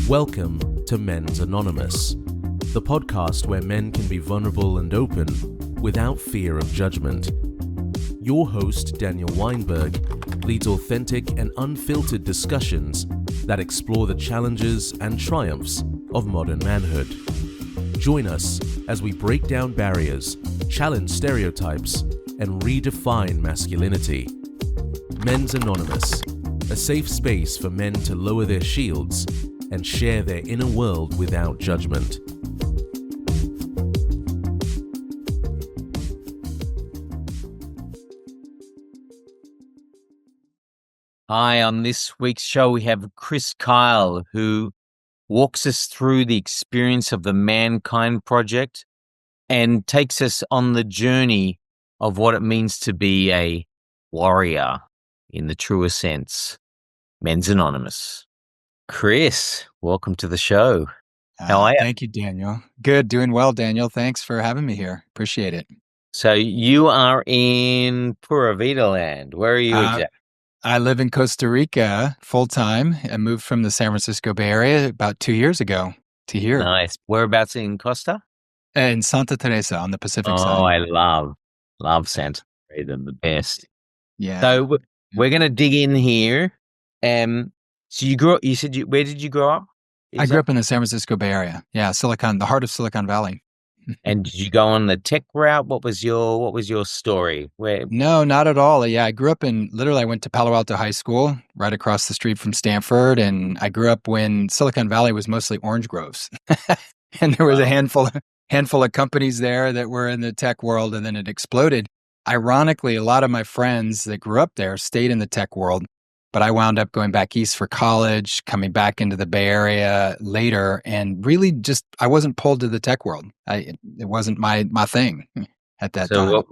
Welcome to Men's Anonymous, the podcast where men can be vulnerable and open without fear of judgment. Your host, Daniel Weinberg, leads authentic and unfiltered discussions that explore the challenges and triumphs of modern manhood. Join us as we break down barriers, challenge stereotypes, and redefine masculinity. Men's Anonymous, a safe space for men to lower their shields and share their inner world without judgment. Hi, on this week's show, we have Chris Kyle, who walks us through the experience of the Mankind Project and takes us on the journey of what it means to be a warrior in the truest sense. Men's Anonymous. Chris, welcome to the show. How are you? Thank you, Daniel. Good, doing well, Daniel. Thanks for having me here. Appreciate it. So you are in Pura Vida land. Where are you exactly? I live in Costa Rica full-time. I moved from the San Francisco Bay Area about 2 years ago to here. Nice. Whereabouts in Costa? In Santa Teresa on the Pacific side. Oh, I love Santa Teresa, the best. Yeah. So we're going to dig in here. So where did you grow up? I grew up in the San Francisco Bay Area. Yeah, the heart of Silicon Valley. And did you go on the tech route? What was your story? No, not at all. Yeah, I grew up I went to Palo Alto High School, right across the street from Stanford. And I grew up when Silicon Valley was mostly orange groves. And there was a handful of companies there that were in the tech world, and then it exploded. Ironically, a lot of my friends that grew up there stayed in the tech world, but I wound up going back east for college, coming back into the Bay Area later, and really I wasn't pulled to the tech world. It wasn't my thing at that time.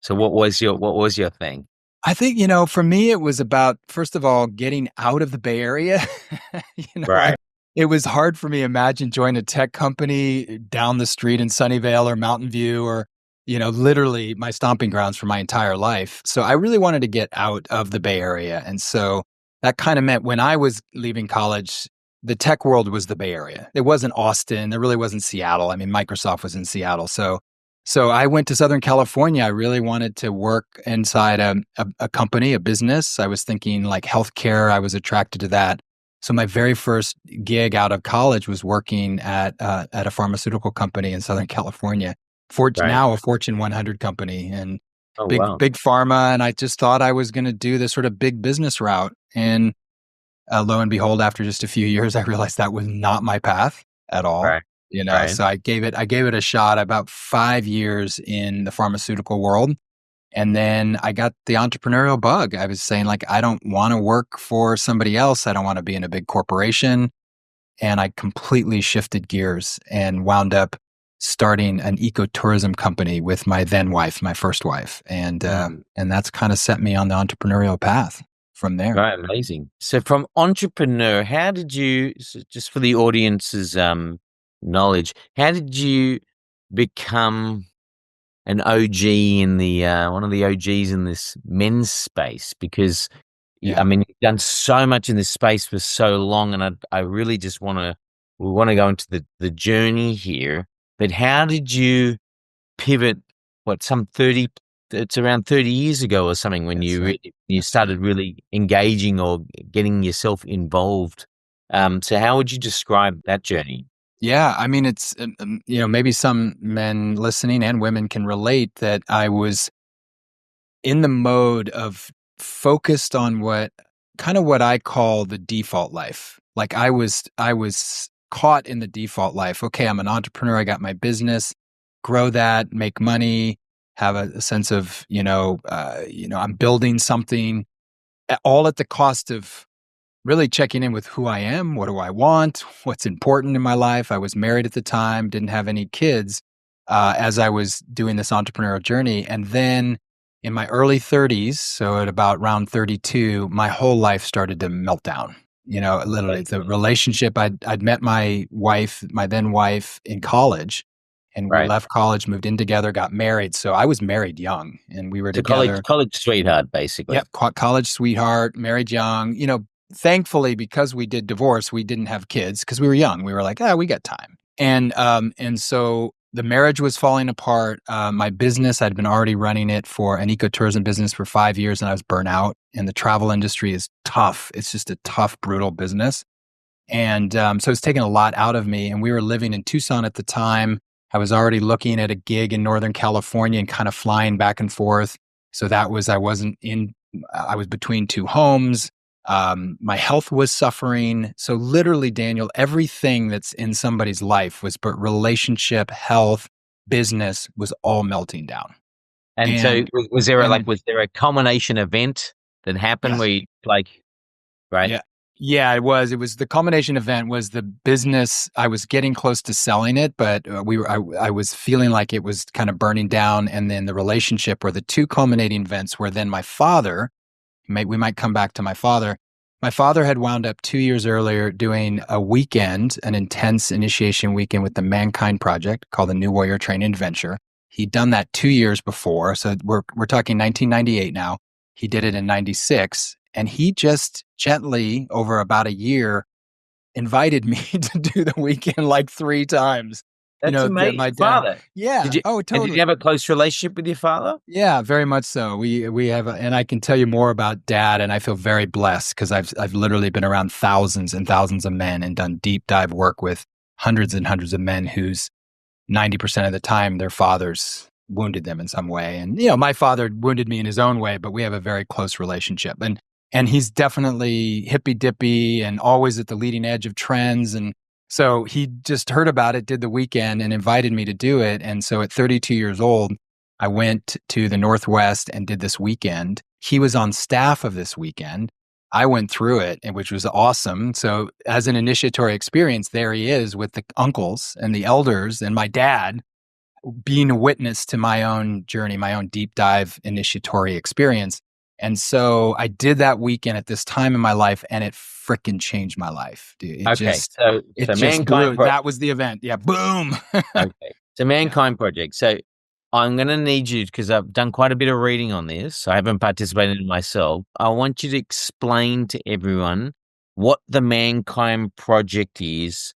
So what was your thing? I think, for me, it was about, first of all, getting out of the Bay Area. Right. It was hard for me to imagine joining a tech company down the street in Sunnyvale or Mountain View or, literally my stomping grounds for my entire life. So I really wanted to get out of the Bay Area. And so that kind of meant when I was leaving college, the tech world was the Bay Area. It wasn't Austin. There really wasn't Seattle. I mean, Microsoft was in Seattle. So I went to Southern California. I really wanted to work inside a company, a business. I was thinking like healthcare. I was attracted to that. So my very first gig out of college was working at a pharmaceutical company in Southern California. Now a Fortune 100 company and big pharma. And I just thought I was going to do this sort of big business route. And lo and behold, after just a few years, I realized that was not my path at all. Right. Right. So I gave it a shot, about 5 years in the pharmaceutical world. And then I got the entrepreneurial bug. I was saying, I don't want to work for somebody else. I don't want to be in a big corporation. And I completely shifted gears and wound up starting an ecotourism company with my then wife, my first wife. And that's kind of set me on the entrepreneurial path from there. Right. Amazing. So from entrepreneur, how did you, just for the audience's knowledge, how did you become an OG in the one of the OGs in this men's space? Because you've done so much in this space for so long, and I really just we want to go into the journey here. But how did you pivot? It's around 30 years ago or something when you started really engaging or getting yourself involved. So how would you describe that journey? Yeah, I mean, it's, maybe some men listening and women can relate that I was in the mode of focused on what I call the default life. Like I was caught in the default life. Okay, I'm an entrepreneur. I got my business, grow that, make money, have a sense of, I'm building something, all at the cost of really checking in with who I am, what do I want, what's important in my life. I was married at the time, didn't have any kids as I was doing this entrepreneurial journey. And then in my early 30s, so at about around 32, my whole life started to melt down. Literally the relationship, I'd met my then wife in college. And we left college, moved in together, got married. So I was married young, and we were together. College sweetheart, basically. Yep, college sweetheart, married young. thankfully, because we did divorce, we didn't have kids because we were young. We were like, we got time. And so the marriage was falling apart. My business, I'd been already running it for an ecotourism business for 5 years, and I was burnt out. And the travel industry is tough. It's just a tough, brutal business. And so it's taken a lot out of me. And we were living in Tucson at the time. I was already looking at a gig in Northern California and kind of flying back and forth. So I was between two homes. My health was suffering. So literally, Daniel, everything that's in somebody's life but relationship, health, business was all melting down. And so was there a culmination event that happened where you right? Yeah, it was. It was the culmination event was the business. I was getting close to selling it, but I was feeling like it was kind of burning down. And then the relationship were the two culminating events where then my father, we might come back to my father. My father had wound up 2 years earlier doing a weekend, an intense initiation weekend with the Mankind Project called the New Warrior Training Adventure. He'd done that 2 years before. So we're talking 1998 now. He did it in 96. And he just gently, over about a year, invited me to do the weekend like 3 times. That's amazing. My dad, father. Yeah. Totally. Did you have a close relationship with your father? Yeah, very much so. We have, and I can tell you more about Dad, and I feel very blessed because I've literally been around thousands and thousands of men and done deep dive work with hundreds and hundreds of men whose 90% of the time their fathers wounded them in some way. And my father wounded me in his own way, but we have a very close relationship. And he's definitely hippy dippy and always at the leading edge of trends. And so he just heard about it, did the weekend, and invited me to do it. And so at 32 years old, I went to the Northwest and did this weekend. He was on staff of this weekend. I went through it, which was awesome. So as an initiatory experience, there he is with the uncles and the elders and my dad being a witness to my own journey, my own deep dive initiatory experience. And so I did that weekend at this time in my life, and it freaking changed my life, dude. It just blew. That was the event. Yeah, boom. Okay. So Mankind Project. So I'm going to need you, because I've done quite a bit of reading on this. I haven't participated in it myself. I want you to explain to everyone what the Mankind Project is,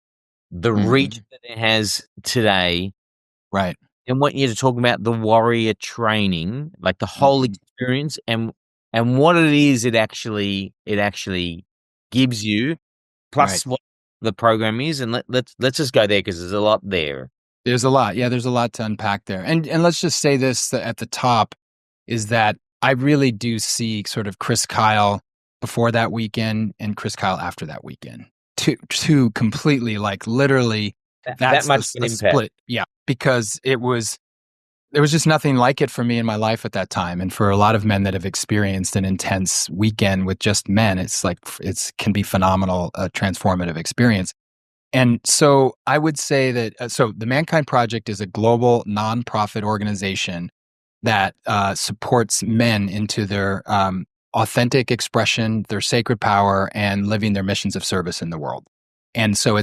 the reach that it has today. Right. And want you to talk about the warrior training, like the whole experience, and what it is it actually gives you, plus what the program is. And let's just go there, because there's a lot there. There's a lot. Yeah, there's a lot to unpack there. And let's just say this at the top is that I really do see sort of Chris Kyle before that weekend and Chris Kyle after that weekend. Two completely, like literally that's that much the split. Yeah, because there was just nothing like it for me in my life at that time. And for a lot of men that have experienced an intense weekend with just men, it's like can be phenomenal, a transformative experience. And so I would say that, so the Mankind Project is a global nonprofit organization that supports men into their authentic expression, their sacred power, and living their missions of service in the world. And so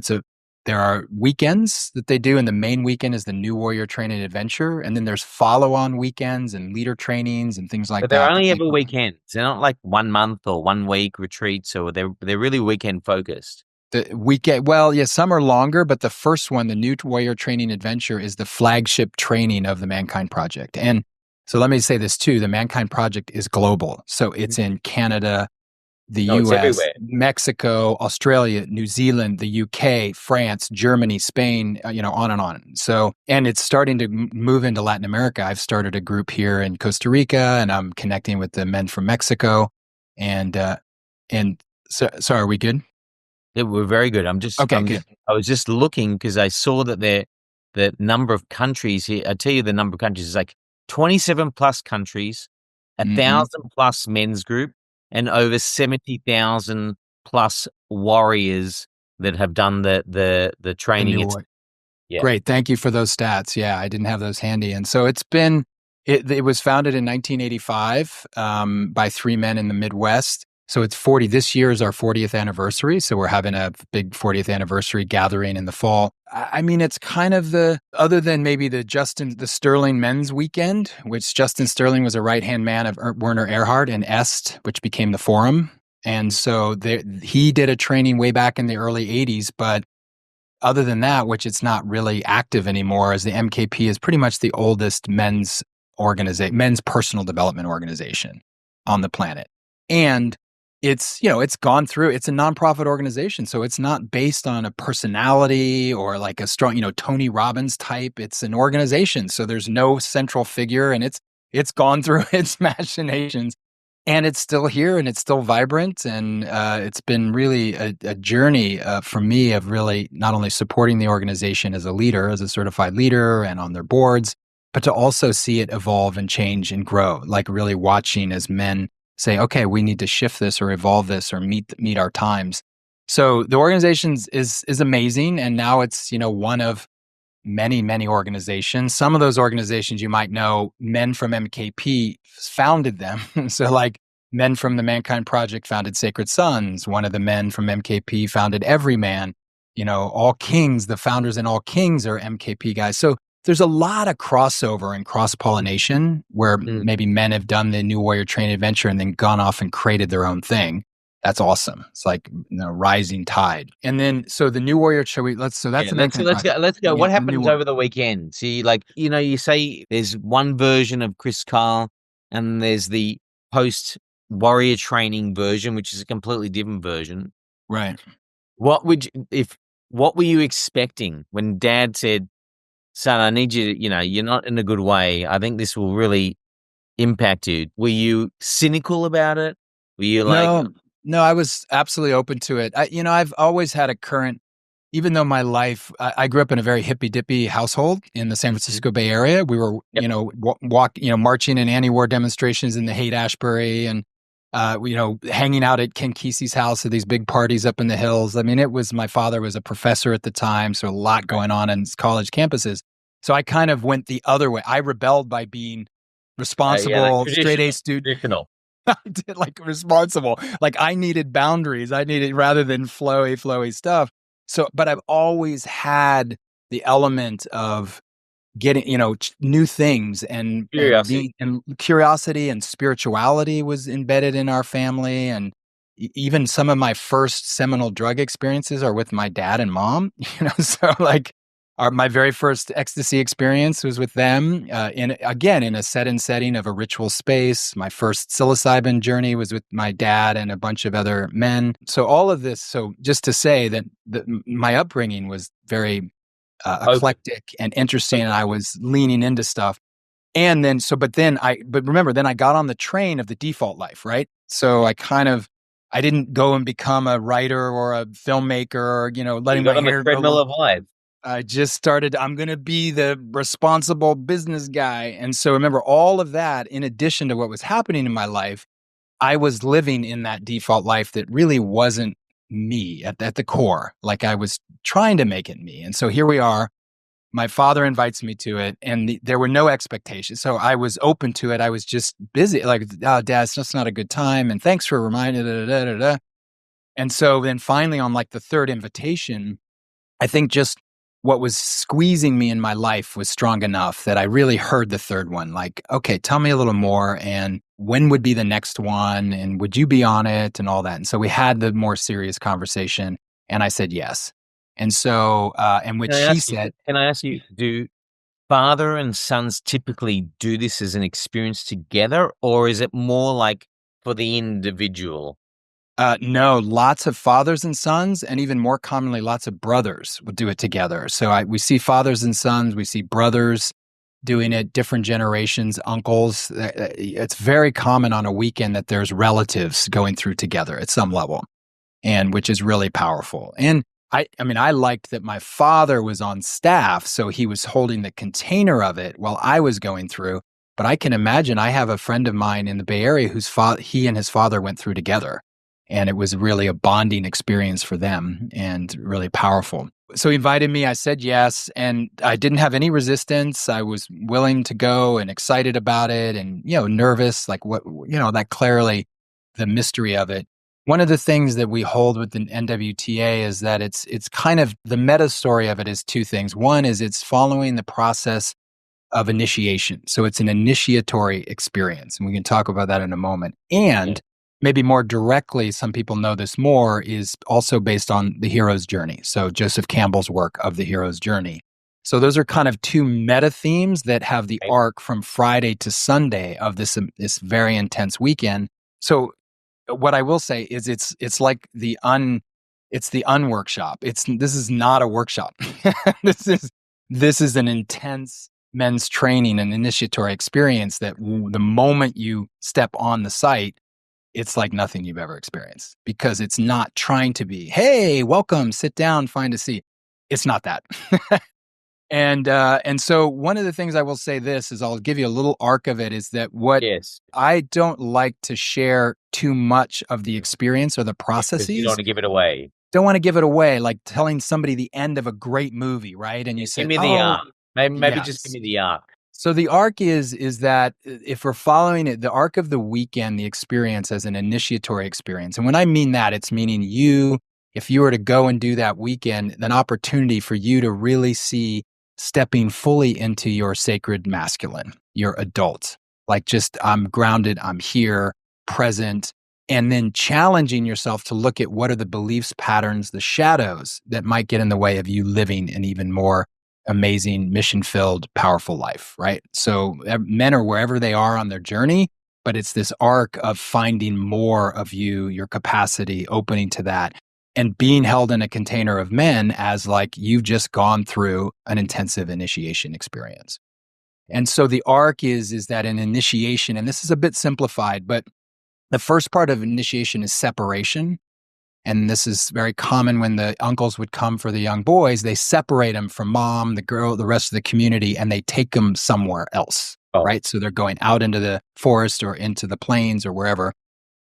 there are weekends that they do, and the main weekend is the New Warrior Training Adventure. And then there's follow-on weekends and leader trainings and things like that. But they're only ever weekends. They're not like 1 month or 1 week retreats, or they're really weekend focused. The weekend, well, yeah, some are longer, but the first one, the New Warrior Training Adventure, is the flagship training of the Mankind Project. And so let me say this too, the Mankind Project is global. So it's in Canada, the US, Mexico, Australia, New Zealand, the UK, France, Germany, Spain, on and on. So, and it's starting to move into Latin America. I've started a group here in Costa Rica, and I'm connecting with the men from Mexico. And so are we good? Yeah, we're very good. Good. I was just looking because I saw that the number of countries here. I tell you, the number of countries is like 27 plus countries, 1,000 plus men's group, and over 70,000 plus warriors that have done the training. Great, thank you for those stats. Yeah, I didn't have those handy, and so it was founded in 1985 by 3 men in the Midwest. So it's 40. This year is our 40th anniversary. So we're having a big 40th anniversary gathering in the fall. I mean, it's kind of other than maybe the Sterling men's weekend, which Justin Sterling was a right-hand man of Werner Erhard and EST, which became the Forum. And so he did a training way back in the early 80s, but other than that, which it's not really active anymore, as the MKP is pretty much the oldest men's personal development organization on the planet. And it's gone through, it's a nonprofit organization. So it's not based on a personality or like a strong, Tony Robbins type. It's an organization. So there's no central figure, and it's gone through its machinations, and it's still here, and it's still vibrant. And it's been really a journey for me of really not only supporting the organization as a leader, as a certified leader and on their boards, but to also see it evolve and change and grow, like really watching as men say, okay, we need to shift this or evolve this or meet our times. So the organization is amazing. And now it's, one of many, many organizations. Some of those organizations you might know, men from MKP founded them. So like men from the Mankind Project founded Sacred Sons. One of the men from MKP founded Everyman. All Kings, the founders in All Kings are MKP guys. So there's a lot of crossover and cross-pollination where maybe men have done the New Warrior Training Adventure and then gone off and created their own thing. That's awesome. It's like rising tide. And then, so the New Warrior, let's go. Yeah, what happened over the weekend? See, you say there's one version of Chris Kyle and there's the post warrior training version, which is a completely different version. Right. What were you expecting when Dad said, son, I need you to, you're not in a good way. I think this will really impact you. Were you cynical about it? Were you like... No, I was absolutely open to it. I've always had a current, even though my life, I grew up in a very hippy dippy household in the San Francisco Bay Area. We were, marching in anti-war demonstrations in the Haight-Ashbury and, hanging out at Ken Kesey's house at these big parties up in the hills. I mean, my father was a professor at the time, so a lot going on in college campuses. So I kind of went the other way. I rebelled by being responsible, straight A student. Traditional. I did responsible. I needed boundaries. I needed rather than flowy stuff. So, but I've always had the element of getting, new things and curiosity and spirituality was embedded in our family. And even some of my first seminal drug experiences are with my dad and mom, so my very first ecstasy experience was with them in a setting of a ritual space. My first psilocybin journey was with my dad and a bunch of other men. So all of this, so just to say that my upbringing was very eclectic and interesting, and I was leaning into stuff. And then, but remember, then I got on the train of the default life, right? So I didn't go and become a writer or a filmmaker or, letting my hair go. Treadmill of life. I just started, I'm going to be the responsible business guy. And so remember all of that, in addition to what was happening in my life, I was living in that default life that really wasn't me at the core. I was trying to make it me. And so here we are. My father invites me to it, and there were no expectations. So I was open to it. I was just busy. Oh, Dad, it's just not a good time. And thanks for reminding me. And so then finally on the third invitation, I think just what was squeezing me in my life was strong enough that I really heard the third one. Okay, tell me a little more, and when would be the next one, and would you be on it, and all that. And so we had the more serious conversation, and I said yes. And so, and which she said, can I ask you, do father and sons typically do this as an experience together, or is it more for the individual? No, lots of fathers and sons, and even more commonly, lots of brothers would do it together. So we see fathers and sons, we see brothers doing it, different generations, uncles. It's very common on a weekend that there's relatives going through together at some level, and which is really powerful. And I liked that my father was on staff, so he was holding the container of it while I was going through. But I can imagine, I have a friend of mine in the Bay Area he and his father went through together. And it was really a bonding experience for them and really powerful. So he invited me. I said yes. And I didn't have any resistance. I was willing to go and excited about it and, nervous, that clearly the mystery of it. One of the things that we hold with the NWTA is that it's kind of the meta story of it is two things. One is it's following the process of initiation. So it's an initiatory experience. And we can talk about that in a moment. And maybe more directly, some people know this more, is also based on the hero's journey. So Joseph Campbell's work of the hero's journey. So those are kind of two meta themes that have the arc from Friday to Sunday of this very intense weekend. So what I will say is it's like the unworkshop. This is not a workshop. this is an intense men's training and initiatory experience that the moment you step on the site, it's like nothing you've ever experienced, because it's not trying to be, hey, welcome, sit down, find a seat. It's not that. And so one of the things I will say this is, I'll give you a little arc of it, is that I don't like to share too much of the experience or the processes. You don't want to give it away. Don't want to give it away, like telling somebody the end of a great movie, right? And you say, give me the arc. Maybe just give me the arc. So the arc is that if we're following it, the arc of the weekend, the experience as an initiatory experience. And when I mean that, it's meaning if you were to go and do that weekend, an opportunity for you to really see stepping fully into your sacred masculine, your adult, like just I'm grounded, I'm here, present, and then challenging yourself to look at what are the beliefs, patterns, the shadows that might get in the way of you living an even more amazing, mission-filled, powerful life, right? So men are wherever they are on their journey, but it's this arc of finding more of you, your capacity, opening to that, and being held in a container of men as like you've just gone through an intensive initiation experience. And so the arc is that an initiation, and this is a bit simplified, but the first part of initiation is separation. And this is very common when the uncles would come for the young boys. They separate them from mom, the girl, the rest of the community, and they take them somewhere else, right? So they're going out into the forest or into the plains or wherever.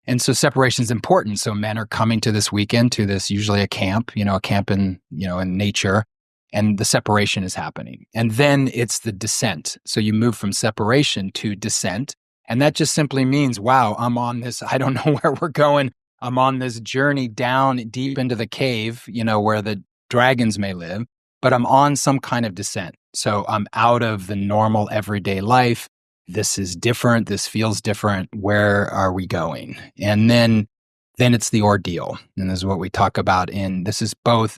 And so separation is important. So men are coming to this weekend, to this, usually a camp in, in nature, and the separation is happening. And then it's the descent. So you move from separation to descent. And that just simply means, wow, I'm on this, I don't know where we're going. I'm on this journey down deep into the cave, where the dragons may live, but I'm on some kind of descent. So I'm out of the normal everyday life. This is different. This feels different. Where are we going? And then it's the ordeal. And this is what we talk about this is both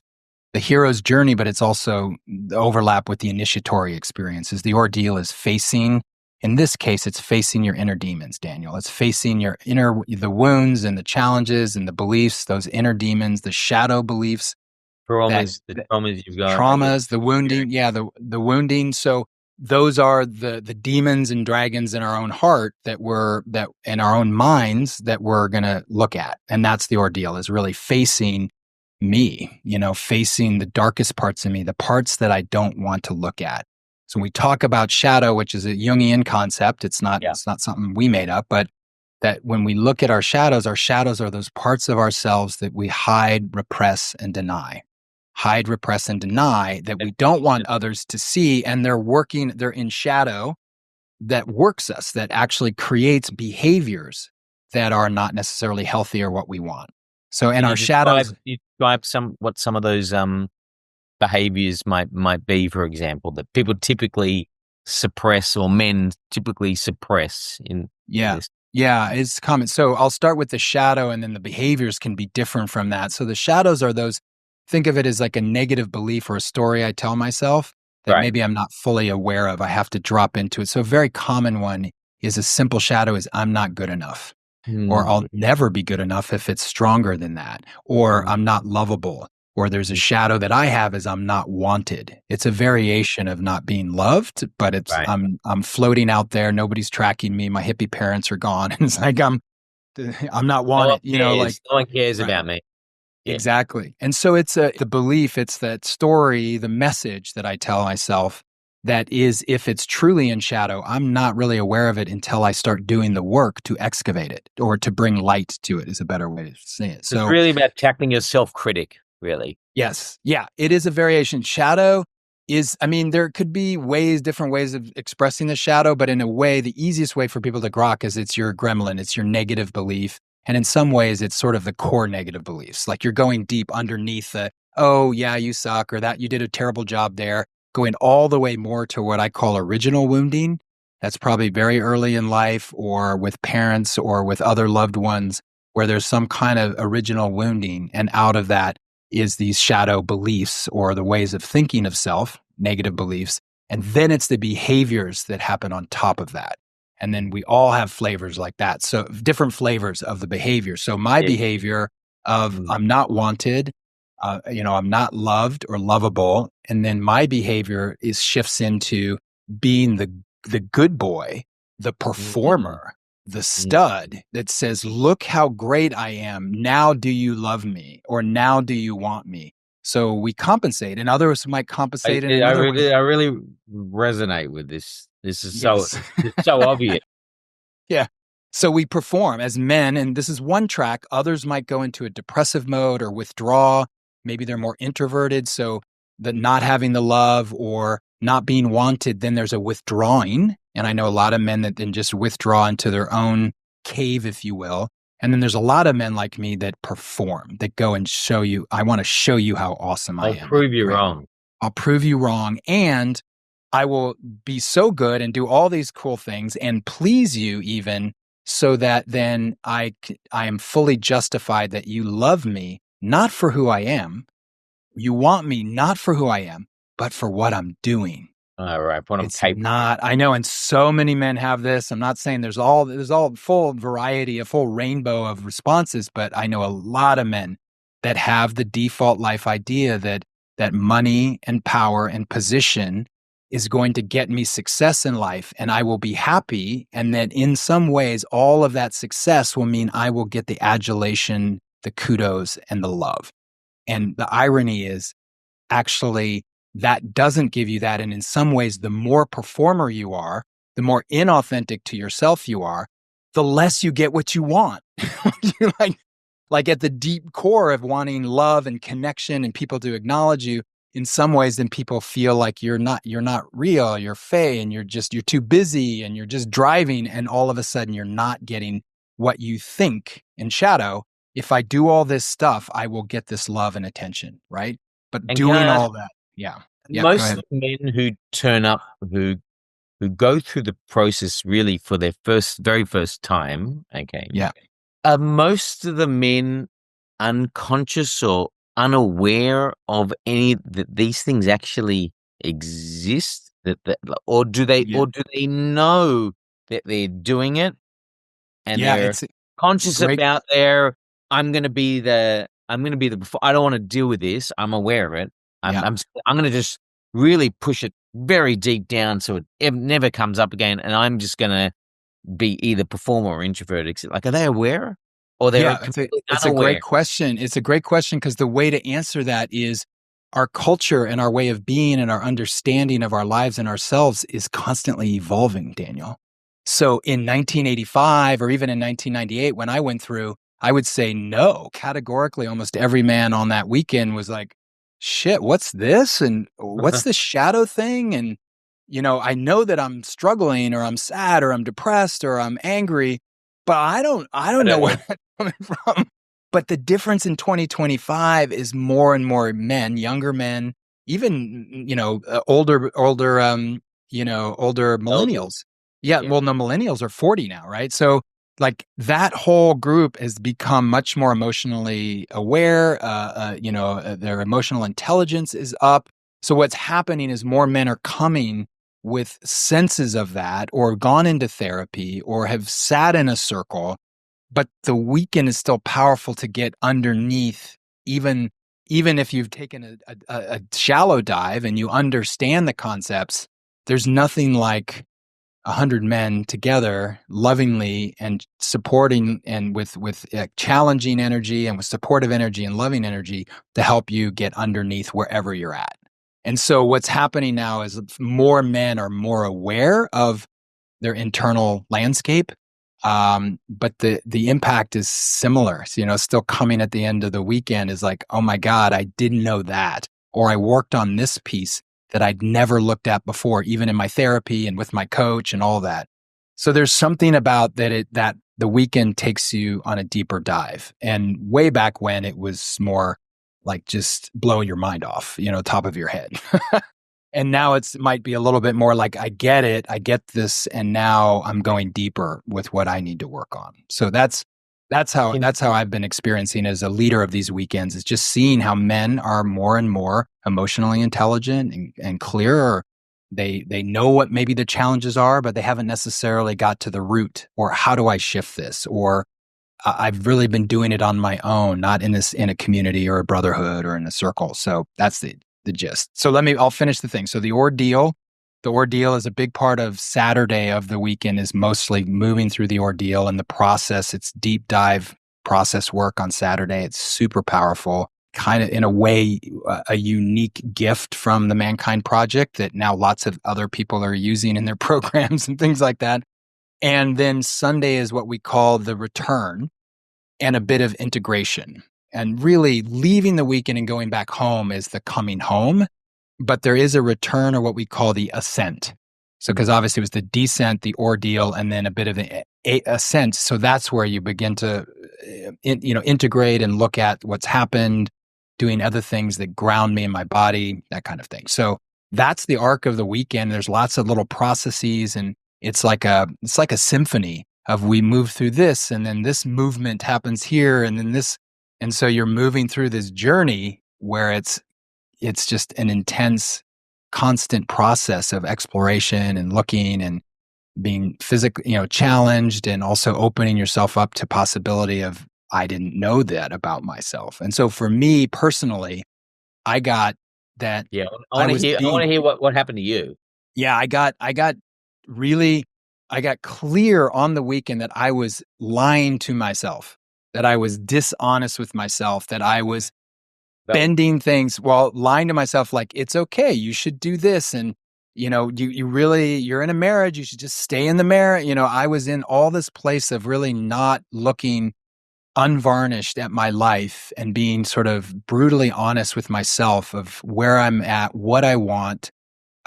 the hero's journey, but it's also the overlap with the initiatory experiences. The ordeal is facing, in this case, it's facing your inner demons, Daniel. It's facing the wounds and the challenges and the beliefs, those inner demons, the shadow beliefs. The traumas you've got. Traumas, the wounding. Yeah, the wounding. So those are the demons and dragons in our own heart that in our own minds that we're going to look at. And that's the ordeal, is really facing me, facing the darkest parts of me, the parts that I don't want to look at. So when we talk about shadow, which is a Jungian concept, it's not something we made up, but that when we look at our shadows are those parts of ourselves that we hide, repress, and deny. Hide, repress, and deny, that we don't want others to see. And they're in shadow that works us, that actually creates behaviors that are not necessarily healthy or what we want. So in our shadows. Describe what some of those behaviors might be, for example, that people typically suppress, or men typically suppress in this. Yeah, it's common. So I'll start with the shadow, and then the behaviors can be different from that. So the shadows are those, think of it as like a negative belief or a story I tell myself that maybe I'm not fully aware of. I have to drop into it. So a very common one is, a simple shadow is, I'm not good enough, or I'll never be good enough if it's stronger than that, or I'm not lovable. Or there's a shadow that I have, is I'm not wanted. It's a variation of not being loved, but it's I'm floating out there. Nobody's tracking me. My hippie parents are gone. And it's like I'm not wanted. No one cares about me. Yeah. Exactly. And so it's the belief. It's that story, the message that I tell myself. That is, if it's truly in shadow, I'm not really aware of it until I start doing the work to excavate it, or to bring light to it, is a better way to say it. So it's really about tackling your self-critic. Really? Yes. Yeah. It is a variation. Shadow is, there could be different ways of expressing the shadow, but in a way, the easiest way for people to grok is it's your gremlin, it's your negative belief. And in some ways, it's sort of the core negative beliefs. Like you're going deep underneath the, oh yeah, you suck, or that you did a terrible job there, going all the way more to what I call original wounding. That's probably very early in life, or with parents, or with other loved ones, where there's some kind of original wounding. And out of that is these shadow beliefs or the ways of thinking of self, negative beliefs. And then it's the behaviors that happen on top of that. And then we all have flavors like that. So different flavors of the behavior. So my behavior of I'm not wanted, I'm not loved or lovable. And then my behavior shifts into being the good boy, the performer, the stud that says, look how great I am. Now do you love me? Or now do you want me? So we compensate, and others might compensate in another way. I really resonate with this. This is Yes. it's so obvious. Yeah. So we perform as men, and this is one track. Others might go into a depressive mode or withdraw. Maybe they're more introverted. So the not having the love or not being wanted, then there's a withdrawing. And I know a lot of men that then just withdraw into their own cave, if you will. And then there's a lot of men like me that perform, that go and show you, I want to show you how awesome I am. I'll prove you wrong. I'll prove you wrong. And I will be so good and do all these cool things and please you even so that then I am fully justified that you love me, not for who I am. You want me not for who I am, but for what I'm doing. All right. It's not, I know, and so many men have this. I'm not saying there's all full variety, a full rainbow of responses, but I know a lot of men that have the default life idea that money and power and position is going to get me success in life and I will be happy. And that in some ways, all of that success will mean I will get the adulation, the kudos, and the love. And the irony is actually that doesn't give you that. And in some ways, the more performer you are, the more inauthentic to yourself you are, the less you get what you want. You're like at the deep core of wanting love and connection and people to acknowledge you, in some ways, then people feel like you're not real, you're fey, and you're too busy and you're just driving. And all of a sudden you're not getting what you think in shadow. If I do all this stuff, I will get this love and attention, right? But and doing all that, yeah. Most of the men who turn up, who go through the process really for their very first time, okay, yeah, are most of the men unconscious or unaware of any that these things actually exist? Or do they know that they're doing it and they're conscious about their I'm going to be the before. I don't want to deal with this. I'm aware of it. I'm going to just really push it very deep down so it never comes up again. And I'm just going to be either performer or introverted. Like, are they aware? Or they're it's a great question. It's a great question because the way to answer that is our culture and our way of being and our understanding of our lives and ourselves is constantly evolving, Daniel. So in 1985 or even in 1998, when I went through, I would say no, categorically. Almost every man on that weekend was like, shit, what's this? And what's this shadow thing? And, I know that I'm struggling or I'm sad or I'm depressed or I'm angry, but I don't know where that's coming from. But the difference in 2025 is more and more men, younger men, even, older millennials. Yeah. Well, the millennials are 40 now, right? So like that whole group has become much more emotionally aware. Their emotional intelligence is up. So what's happening is more men are coming with senses of that or gone into therapy or have sat in a circle, but the weekend is still powerful to get underneath, even if you've taken a shallow dive and you understand the concepts. There's nothing like 100 men together lovingly and supporting and with challenging energy and with supportive energy and loving energy to help you get underneath wherever you're at. And so what's happening now is more men are more aware of their internal landscape. But the impact is similar. So, still coming at the end of the weekend is like, oh my God, I didn't know that. Or I worked on this piece that I'd never looked at before, even in my therapy and with my coach and all that. So there's something about that the weekend takes you on a deeper dive. And way back when it was more like just blow your mind off, top of your head. And now it might be a little bit more like, I get it, I get this, and now I'm going deeper with what I need to work on. So that's That's how Can- I've been experiencing as a leader of these weekends, is just seeing how men are more and more emotionally intelligent and clearer. They know what maybe the challenges are, but they haven't necessarily got to the root, or how do I shift this? Or I've really been doing it on my own, not in a community or a brotherhood or in a circle. So that's the gist. So I'll finish the thing. So the ordeal is a big part of Saturday of the weekend, is mostly moving through the ordeal and the process. It's deep dive process work on Saturday. It's super powerful, kind of in a way, a unique gift from the Mankind Project that now lots of other people are using in their programs and things like that. And then Sunday is what we call the return, and a bit of integration. And really leaving the weekend and going back home is the coming home, but there is a return, or what we call the ascent. So, because obviously it was the descent, the ordeal, and then a bit of the ascent. So that's where you begin to, integrate and look at what's happened, doing other things that ground me in my body, that kind of thing. So that's the arc of the weekend. There's lots of little processes, and it's like a symphony of, we move through this, and then this movement happens here, and then this. And so you're moving through this journey where it's just an intense, constant process of exploration and looking and being physically, challenged, and also opening yourself up to possibility of, I didn't know that about myself. And so for me personally, I got that. Yeah, I want to hear what happened to you. Yeah, I got clear on the weekend that I was lying to myself, that I was dishonest with myself, that I was bending things, while lying to myself, like, it's okay, you should do this. And, you're in a marriage, you should just stay in the marriage. I was in all this place of really not looking unvarnished at my life, and being sort of brutally honest with myself of where I'm at, what I want,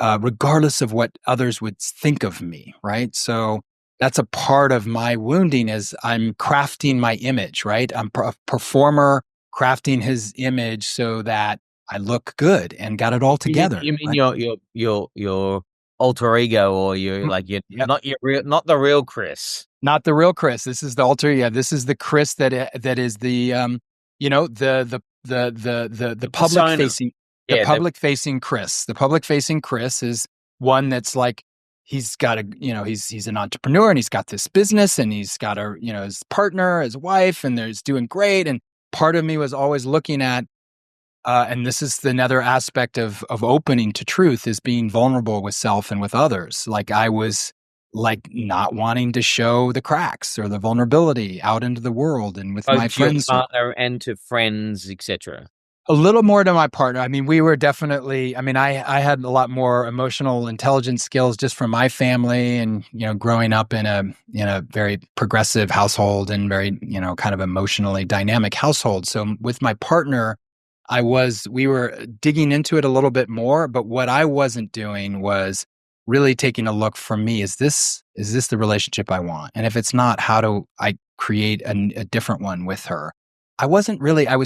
regardless of what others would think of me, right? So that's a part of my wounding, is I'm crafting my image, right? I'm a performer crafting his image so that I look good and got it all together. You mean right? your alter ego, or Yep. not the real Chris. Not the real Chris. This is the alter. Yeah, this is the Chris that is the the public facing, public facing Chris. The public facing Chris is one that's like, he's got he's an entrepreneur, and he's got this business, and he's got his partner, his wife, and he's doing great. And part of me was always looking at, and this is another aspect of opening to truth, is being vulnerable with self and with others. Like, I was like not wanting to show the cracks or the vulnerability out into the world and with my friends, your partner and to friends, etc. a little more to my partner. I mean, we were definitely, I had a lot more emotional intelligence skills just from my family, and, growing up in a very progressive household, and very, kind of emotionally dynamic household. So with my partner, we were digging into it a little bit more, but what I wasn't doing was really taking a look for me. Is this the relationship I want? And if it's not, how do I create a different one with her? I was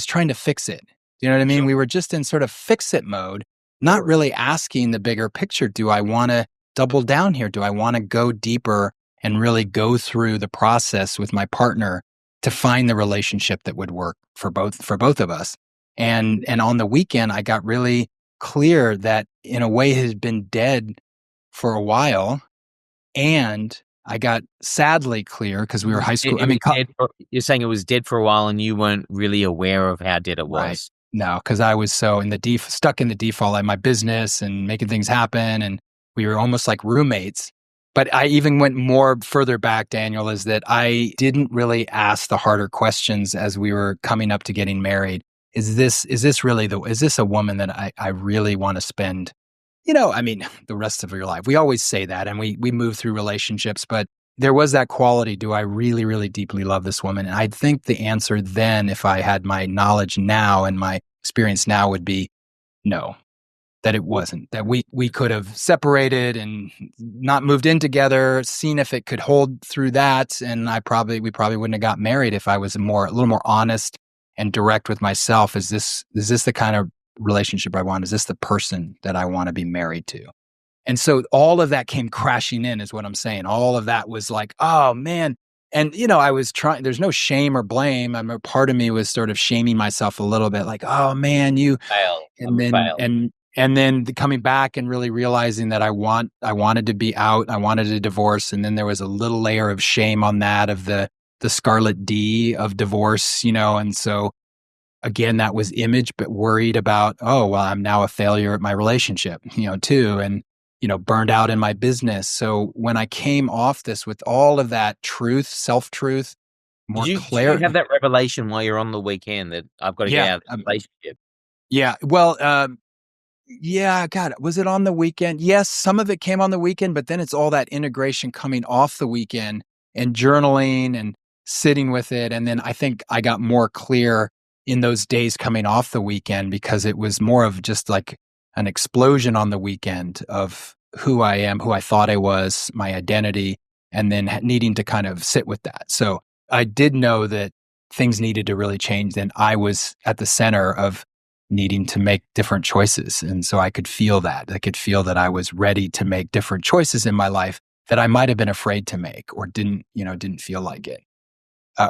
trying to fix it. You know what I mean? Sure. We were just in sort of fix it mode, not really asking the bigger picture. Do I want to double down here? Do I want to go deeper and really go through the process with my partner to find the relationship that would work for both of us? And on the weekend, I got really clear that, in a way, it had been dead for a while. And I got sadly clear, because we were high school. You're saying it was dead for a while, and you weren't really aware of how dead it was. Right. No, because I was so in stuck in the default in my business and making things happen, and we were almost like roommates. But I even went more further back, Daniel, is that I didn't really ask the harder questions as we were coming up to getting married. Is this a woman that I really want to spend, the rest of your life? We always say that, and we move through relationships, but there was that quality. Do I really, really deeply love this woman? And I think the answer then, if I had my knowledge now and my experience now, would be no, that it wasn't, that we could have separated and not moved in together, seen if it could hold through that. And we probably wouldn't have got married if I was a little more honest and direct with myself. Is this the kind of relationship I want? Is this the person that I want to be married to? And so all of that came crashing in, is what I'm saying. All of that was like, oh man. And, I was trying, there's no shame or blame. A part of me was sort of shaming myself a little bit, like, oh man, Fail. and I'm a then, fail. and then coming back and really realizing that I wanted to be out, I wanted a divorce. And then there was a little layer of shame on that, of the scarlet D of divorce, and so again, that was image, but worried about, oh, well, I'm now a failure at my relationship, too. And, burned out in my business. So when I came off this with all of that truth, self-truth, more Did you have clarity. that revelation while you're on the weekend that I've got to get Yeah. out of this relationship? Yeah. Well, yeah, God, was it on the weekend? Yes, some of it came on the weekend, but then it's all that integration coming off the weekend and journaling and sitting with it. And then I think I got more clear in those days coming off the weekend, because it was more of just like an explosion on the weekend of who I am, who I thought I was, my identity, and then needing to kind of sit with that. So I did know that things needed to really change. Then I was at the center of needing to make different choices. And so I could feel that. I could feel that I was ready to make different choices in my life that I might have been afraid to make, or didn't feel like it,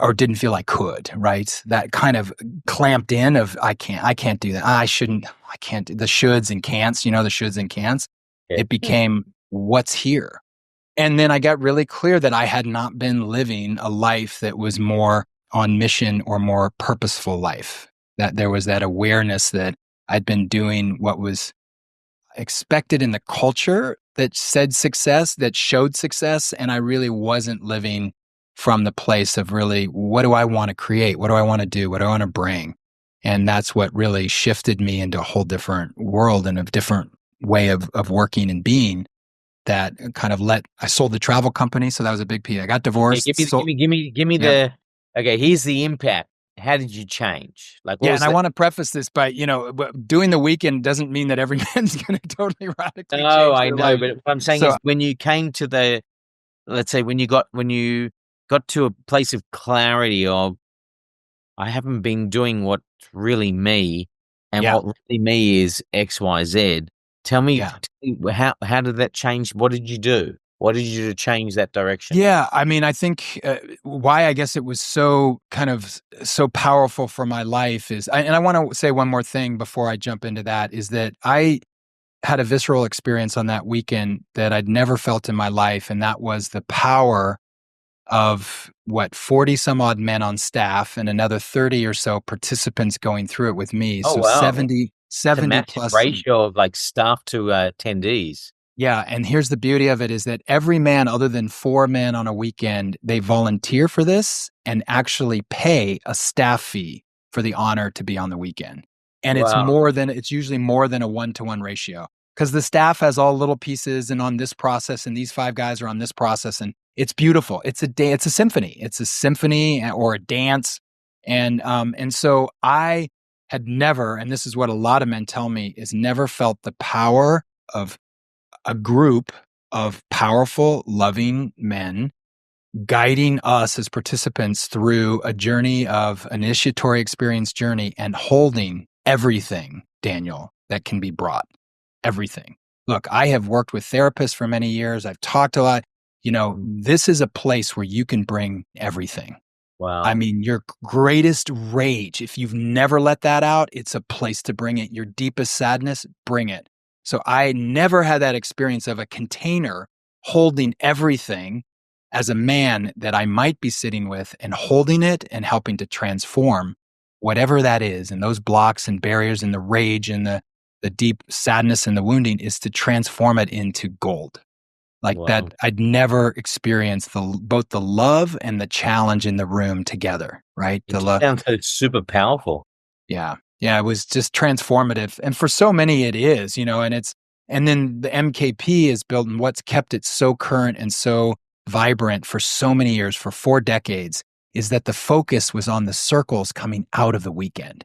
or didn't feel I could, right? That kind of clamped in of, I can't do that. I shouldn't, I can't do the shoulds and can'ts, the shoulds and can'ts. Yeah. It became what's here. And then I got really clear that I had not been living a life that was more on mission or more purposeful life, that there was that awareness that I'd been doing what was expected in the culture that said success, that showed success. And I really wasn't living from the place of really, what do I want to create? What do I want to do? What do I want to bring? And that's what really shifted me into a whole different world and a different way of working and being. That kind of I sold the travel company. So that was a big piece. I got divorced. Give me Yeah. okay, here's the impact. How did you change? Like, what Yeah, was and I want to preface this by, doing the weekend doesn't mean that every man's going to totally radically No, change I their know, life. but what I'm saying So is when you came to let's say when you got to a place of clarity of, I haven't been doing what's really me, and yeah, what really me is X, Y, Z. Tell me, yeah. how did that change? What did you do? What did you do to change that direction? Yeah, I mean, I think why I guess it was so so powerful for my life is, and I want to say one more thing before I jump into that, is that I had a visceral experience on that weekend that I'd never felt in my life, and that was the power of 40 some odd men on staff and another 30 or so participants going through it with me. Oh, So wow. 70 It's a massive plus. ratio of like staff to attendees. Yeah, and here's the beauty of it, is that every man other than 4 men on a weekend, they volunteer for this and actually pay a staff fee for the honor to be on the weekend. And Wow. it's usually more than a 1-to-1 ratio, because the staff has all little pieces and on this process, and these 5 guys are on this process, and it's beautiful. It's a symphony. It's a symphony or a dance. And so I had never, and this is what a lot of men tell me, is never felt the power of a group of powerful, loving men guiding us as participants through a journey of initiatory experience journey and holding everything, Daniel, that can be brought. Everything. Look, I have worked with therapists for many years. I've talked a lot. This is a place where you can bring everything. Wow. I mean, your greatest rage, if you've never let that out, it's a place to bring it. Your deepest sadness, bring it. So I never had that experience of a container holding everything as a man that I might be sitting with, and holding it and helping to transform whatever that is. And those blocks and barriers and the rage and the deep sadness and the wounding is to transform it into gold. Like Wow. that, I'd never experienced both the love and the challenge in the room together, right? It just sounds so super powerful. Yeah. Yeah. It was just transformative. And for so many, it is, and then the MKP is built, and what's kept it so current and so vibrant for so many years, for 4 decades, is that the focus was on the circles coming out of the weekend.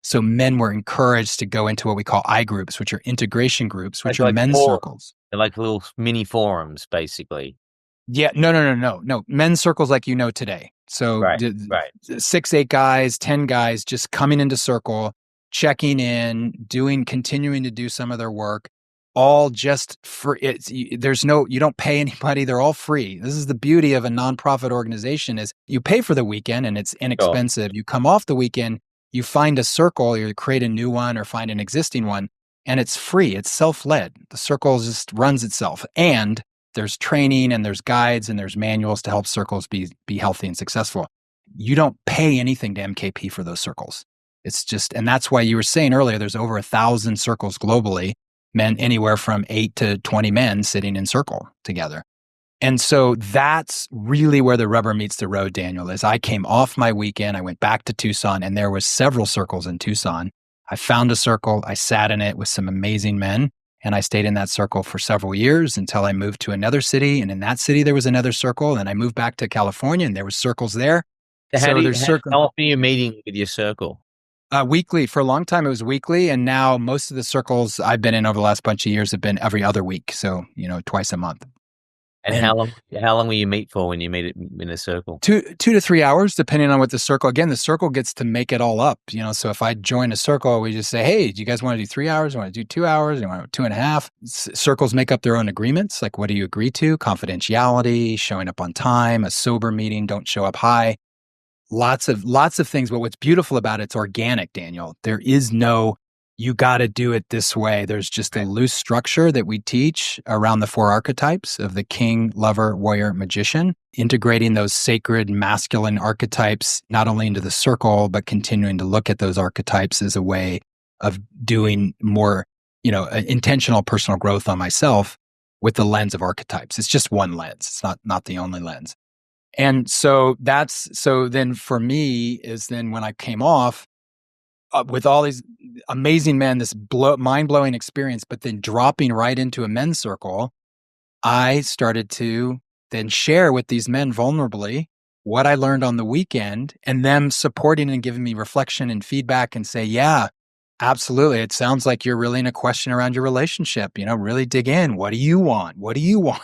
So men were encouraged to go into what we call I groups, which are integration groups, which are men's circles. They're like little mini forums, basically. Yeah, no. Men's circles like today. So Right. 6, 8 guys, 10 guys just coming into circle, checking in, continuing to do some of their work. all just for it's there's no you don't pay anybody, they're all free. This is the beauty of a nonprofit organization is you pay for the weekend and it's inexpensive. You come off the weekend, you find a circle, you create a new one or find an existing one, and it's free. It's self-led. The circle just runs itself. And there's training and there's guides and there's manuals to help circles be healthy and successful. You don't pay anything to MKP for those circles. It's just, and that's why you were saying earlier, there's over 1,000 circles globally, men anywhere from 8 to 20 men sitting in circle together. And so that's really where the rubber meets the road, Daniel, is I came off my weekend, I went back to Tucson, and there was several circles in Tucson. I found a circle, I sat in it with some amazing men, and I stayed in that circle for several years until I moved to another city. And in that city, there was another circle. And I moved back to California and there was circles there. How often are you meeting with your circle? Weekly. For a long time, it was weekly. And now most of the circles I've been in over the last bunch of years have been every other week. So, twice a month. And how long will you meet for when you meet in a circle? 2 to 3 hours, depending on what the circle. Again, the circle gets to make it all up. So if I join a circle, we just say, "Hey, do you guys want to do 3 hours? You want to do 2 hours? You want 2.5?" Circles make up their own agreements. Like, what do you agree to? Confidentiality, showing up on time, a sober meeting, don't show up high. Lots of things. But what's beautiful about it's organic, Daniel. There is no, you got to do it this way. There's just a loose structure that we teach around the 4 archetypes of the king, lover, warrior, magician, integrating those sacred masculine archetypes, not only into the circle, but continuing to look at those archetypes as a way of doing more, intentional personal growth on myself with the lens of archetypes. It's just one lens. It's not the only lens. And so then for me is then when I came off, with all these amazing men, this mind-blowing experience, but then dropping right into a men's circle, I started to then share with these men vulnerably what I learned on the weekend and them supporting and giving me reflection and feedback and say, yeah, absolutely. It sounds like you're really in a question around your relationship, really dig in. What do you want? What do you want?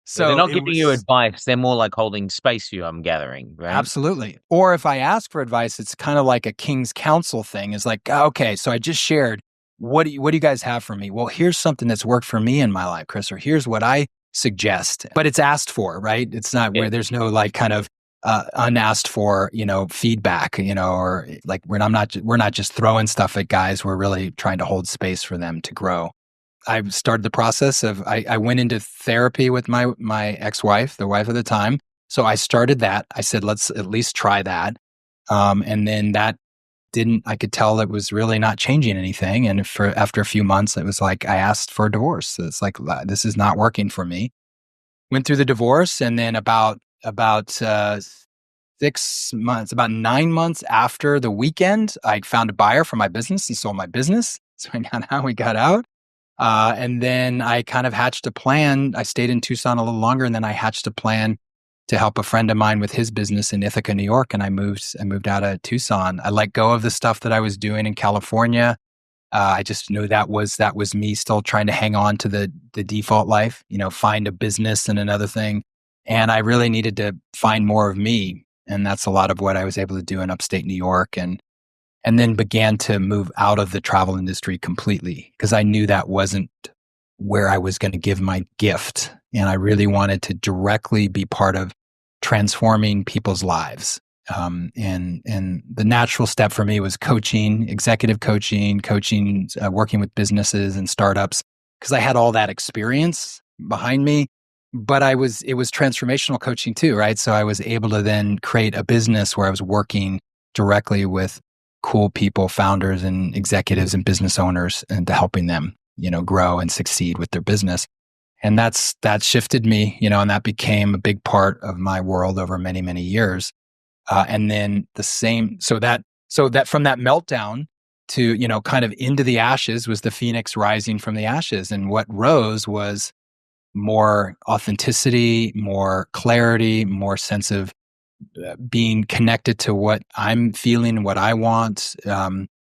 So they're not giving you advice. They're more like holding space for you, I'm gathering, right? Absolutely. Or if I ask for advice, it's kind of like a king's council thing. It's like, okay, so I just shared, what do you guys have for me? Well, here's something that's worked for me in my life, Chris, or here's what I suggest. But it's asked for, right? It's not where there's no like kind of unasked for, feedback, or like we're not just throwing stuff at guys. We're really trying to hold space for them to grow. I started the process of, I went into therapy with my ex-wife, the wife at the time. So I started that. I said, let's at least try that. And then I could tell it was really not changing anything. And after a few months, it was like, I asked for a divorce. So it's like, this is not working for me. Went through the divorce. And then about 6 months, about 9 months after the weekend, I found a buyer for my business and sold my business. So we got out. And then I kind of hatched a plan. I stayed in Tucson a little longer, and then I hatched a plan to help a friend of mine with his business in Ithaca, New York. And I moved out of Tucson. I let go of the stuff that I was doing in California. I just knew that was me still trying to hang on to the default life, find a business and another thing. And I really needed to find more of me. And that's a lot of what I was able to do in upstate New York. And then began to move out of the travel industry completely because I knew that wasn't where I was going to give my gift. And I really wanted to directly be part of transforming people's lives. And the natural step for me was coaching, executive coaching, working with businesses and startups because I had all that experience behind me. But it was transformational coaching too, right? So I was able to then create a business where I was working directly with cool people, founders and executives and business owners, and to helping them, grow and succeed with their business. And that shifted me, and that became a big part of my world over many, many years. And then so that from that meltdown to, kind of into the ashes was the phoenix rising from the ashes. And what rose was more authenticity, more clarity, more sense of being connected to what I'm feeling, what I want,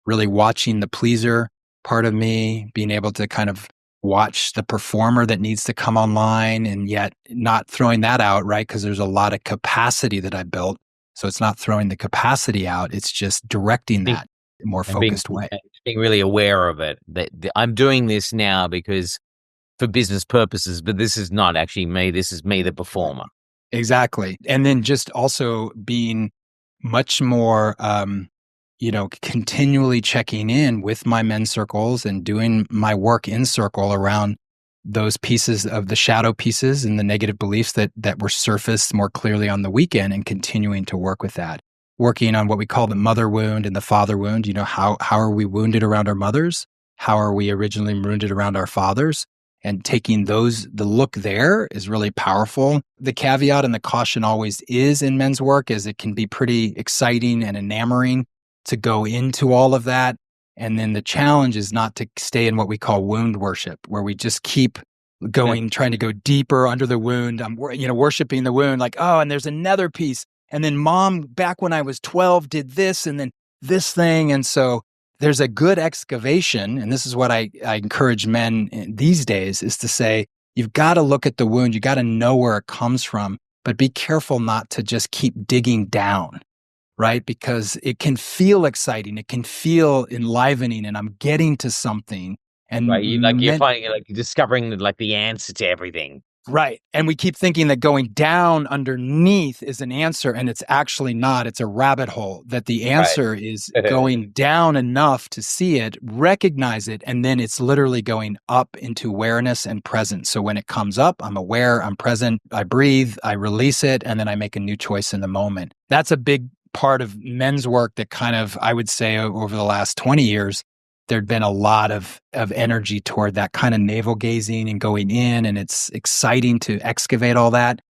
really watching the pleaser part of me, being able to kind of watch the performer that needs to come online and yet not throwing that out, right? Because there's a lot of capacity that I built. So it's not throwing the capacity out. It's just directing that in a more focused way. being really aware of it. That I'm doing this now because for business purposes, but this is not actually me. This is me, the performer. Exactly. And then just also being much more, continually checking in with my men's circles and doing my work in circle around those pieces of the shadow pieces and the negative beliefs that were surfaced more clearly on the weekend, and continuing to work with that. Working on what we call the mother wound and the father wound. How are we wounded around our mothers? How are we originally wounded around our fathers? And taking the look there is really powerful. The caveat and the caution always is in men's work is it can be pretty exciting and enamoring to go into all of that. And then the challenge is not to stay in what we call wound worship, where we just keep going, trying to go deeper under the wound. I'm, worshiping the wound, like, oh, and there's another piece. And then mom, back when I was 12, did this, and then this thing. And so there's a good excavation. And this is what I encourage men these days, is to say, you've got to look at the wound. You got to know where it comes from, but be careful not to just keep digging down. Right? Because it can feel exciting. It can feel enlivening, and I'm getting to something. And right, you're finding, like, you're discovering the answer to everything. Right. And we keep thinking that going down underneath is an answer, and it's actually not. It's a rabbit hole. That the answer is going down enough to see it, recognize it, and then it's literally going up into awareness and presence. So when it comes up, I'm aware, I'm present, I breathe, I release it, and then I make a new choice in the moment. That's a big part of men's work that kind of, I would say, over the last 20 years, there'd been a lot of energy toward that kind of navel gazing and going in, and it's exciting to excavate all that.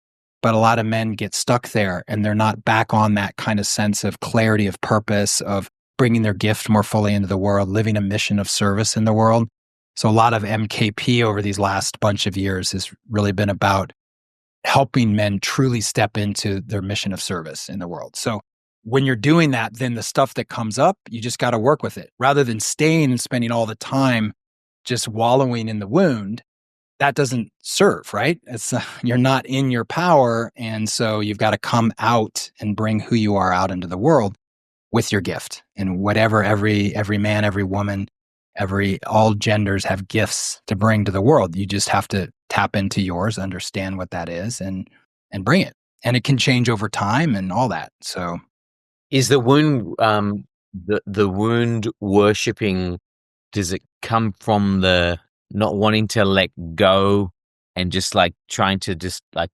But a lot of men get stuck there, and they're not back on that kind of sense of clarity of purpose, of bringing their gift more fully into the world, living a mission of service in the world. So a lot of MKP over these last bunch of years has really been about helping men truly step into their mission of service in the world. So when you're doing that, then the stuff that comes up, you just got to work with it. Rather than staying and spending all the time just wallowing in the wound, that doesn't serve, right? You're not in your power. And so you've got to come out and bring who you are out into the world with your gift. And whatever every man, every woman, all genders have gifts to bring to the world. You just have to tap into yours, understand what that is, and bring it. And it can change over time and all that. So is the wound, the wound worshipping, does it come from the not wanting to let go and just like trying to just like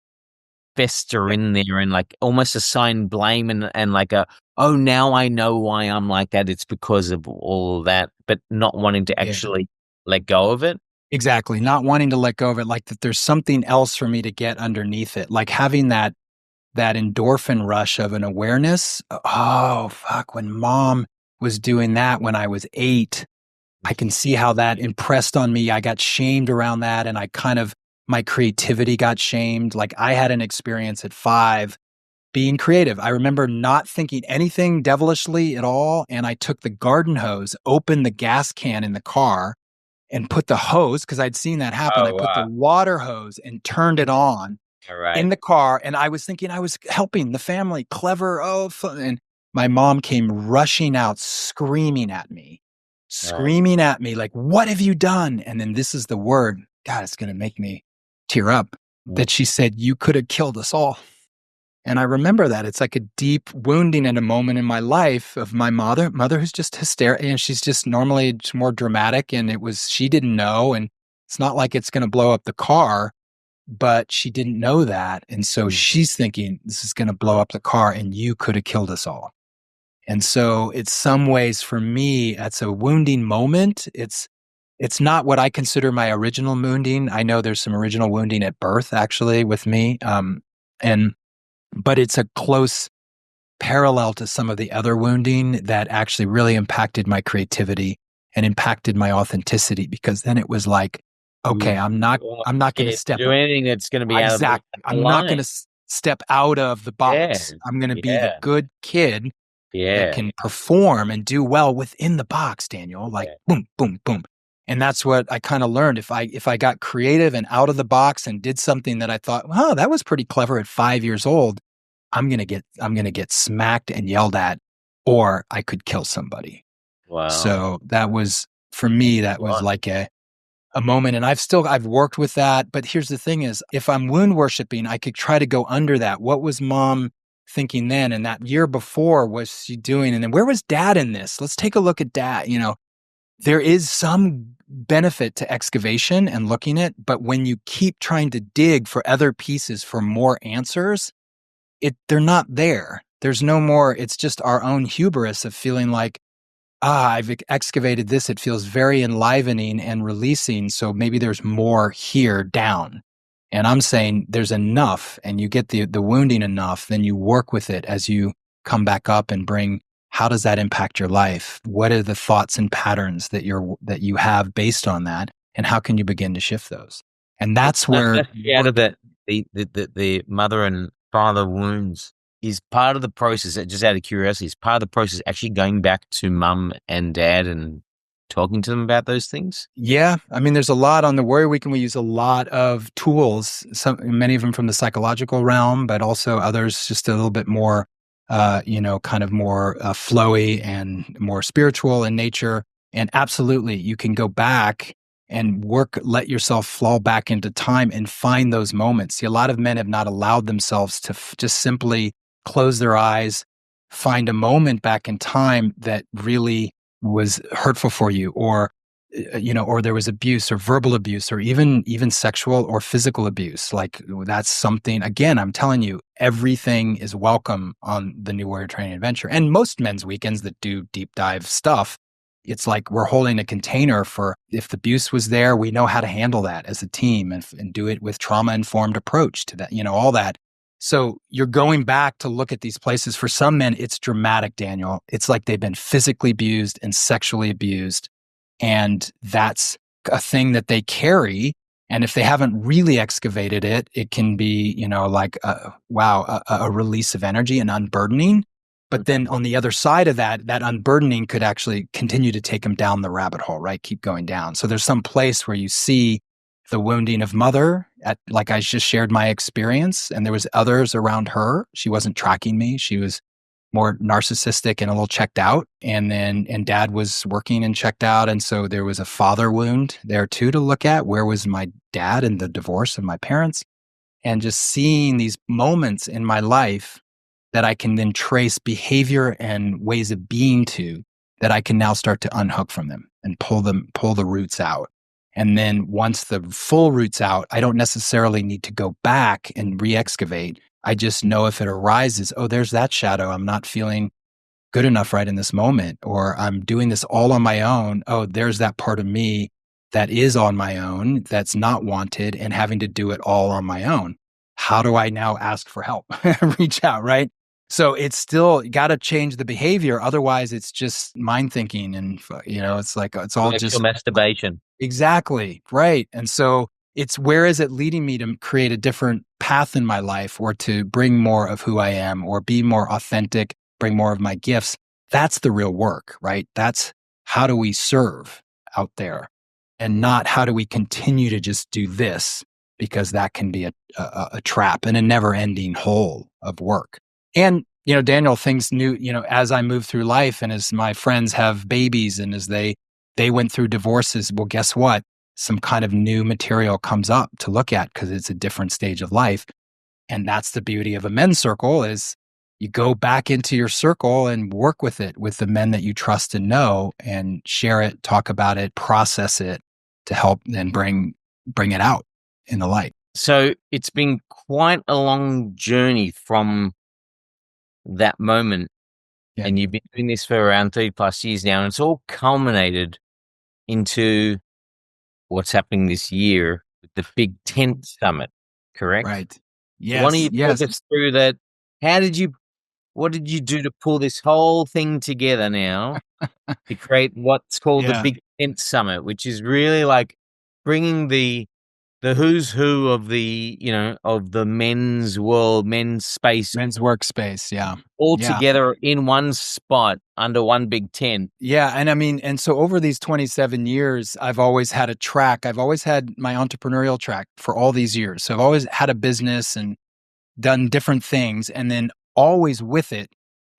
fester in there and like almost assign blame and like oh, now I know why I'm like that. It's because of all of that, but not wanting to actually let go of it? Exactly. Not wanting to let go of it, like that there's something else for me to get underneath it, like having that endorphin rush of an awareness. Oh, fuck, when mom was doing that when I was 8, I can see how that impressed on me. I got shamed around that, and my creativity got shamed. Like I had an experience at 5 being creative. I remember not thinking anything devilishly at all, and I took the garden hose, opened the gas can in the car, and put the hose, because I'd seen that happen. I put the water hose and turned it on in the car, and I was thinking I was helping the family, clever. And my mom came rushing out, screaming at me, like, what have you done? And then this is the word, God, it's going to make me tear up, that she said, you could have killed us all. And I remember that. It's like a deep wounding at a moment in my life of my mother who's just hysterical, and she's just normally more dramatic, and she didn't know, and it's not like it's going to blow up the car, but she didn't know that. And so she's thinking, this is going to blow up the car, and you could have killed us all. And so it's some ways for me, that's a wounding moment. It's not what I consider my original wounding. I know there's some original wounding at birth, actually, with me. But it's a close parallel to some of the other wounding that actually really impacted my creativity and impacted my authenticity, because then it was like, okay, I'm not going to step do anything that's going to be exactly. I'm not going to step out of the box. I'm going to be the good kid that can perform and do well within the box, Daniel. Like boom, boom, boom. And that's what I kind of learned. If I got creative and out of the box and did something that I thought, wow, that was pretty clever at 5 years old, I'm gonna get smacked and yelled at, or I could kill somebody. Wow. So that was, for me, that was like a moment. And I've worked with that. But here's the thing is, if I'm wound worshiping, I could try to go under that. What was mom thinking then? And that year before, was she doing? And then where was dad in this? Let's take a look at dad. There is some benefit to excavation and looking at, but when you keep trying to dig for other pieces for more answers, they're not there. There's no more. It's just our own hubris of feeling like, I've excavated this. It feels very enlivening and releasing. So maybe there's more here down. And I'm saying there's enough, and you get the wounding enough, then you work with it as you come back up and bring, how does that impact your life? What are the thoughts and patterns that you have based on that? And how can you begin to shift those? And that's where out of the mother and father wounds is part of the process, just out of curiosity, is part of the process actually going back to mum and dad and talking to them about those things? Yeah. I mean, there's a lot on the Warrior Weekend. We use a lot of tools, many of them from the psychological realm, but also others just a little bit more, kind of more flowy and more spiritual in nature. And absolutely, you can go back and let yourself fall back into time and find those moments. See, a lot of men have not allowed themselves to just simply close their eyes, find a moment back in time that really was hurtful for you, or there was abuse or verbal abuse, or even sexual or physical abuse. Like, that's something, again, I'm telling you, everything is welcome on the New Warrior Training Adventure. And most men's weekends that do deep dive stuff, it's like we're holding a container for, if the abuse was there, we know how to handle that as a team and do it with trauma-informed approach to that, all that. So you're going back to look at these places. For some men, it's dramatic, Daniel. It's like they've been physically abused and sexually abused. And that's a thing that they carry. And if they haven't really excavated it, it can be, like, a release of energy and unburdening. But then on the other side of that unburdening could actually continue to take them down the rabbit hole, right? Keep going down. So there's some place where you see the wounding of mother, like I just shared my experience, and there was others around her. She wasn't tracking me. She was more narcissistic and a little checked out. And dad was working and checked out. And so there was a father wound there too to look at. Where was my dad in the divorce of my parents? And just seeing these moments in my life that I can then trace behavior and ways of being to, that I can now start to unhook from them and pull the roots out. And then once the full root's out, I don't necessarily need to go back and re-excavate. I just know if it arises, there's that shadow. I'm not feeling good enough right in this moment, or I'm doing this all on my own. There's that part of me that is on my own, that's not wanted, and having to do it all on my own. How do I now ask for help? Reach out, right? So it's still got to change the behavior. Otherwise, it's just mind thinking, and it's like it's all just masturbation. Exactly. Right. And so it's, where is it leading me to create a different path in my life, or to bring more of who I am, or be more authentic, bring more of my gifts? That's the real work, right? That's how do we serve out there, and not how do we continue to just do this, because that can be a trap and a never ending hole of work. And, Daniel, things new, as I move through life, and as my friends have babies, and as they went through divorces, well, guess what? Some kind of new material comes up to look at, because it's a different stage of life. And that's the beauty of a men's circle, is you go back into your circle and work with it, with the men that you trust and know, and share it, talk about it, process it, to help then bring it out in the light. So it's been quite a long journey from that moment. Yeah. And you've been doing this for around 30+ years now, and it's all culminated into what's happening this year with the Big Tent Summit, correct? Right. Yes. Why don't you talk us through that? What did you do to pull this whole thing together now to create what's called the Big Tent Summit, which is really like bringing the who's who of the, of the men's world, men's space, men's workspace. Yeah. All together in one spot under one big tent. Yeah. And I mean, and so over these 27 years, I've always had a track. I've always had my entrepreneurial track for all these years. So I've always had a business and done different things. And then always with it,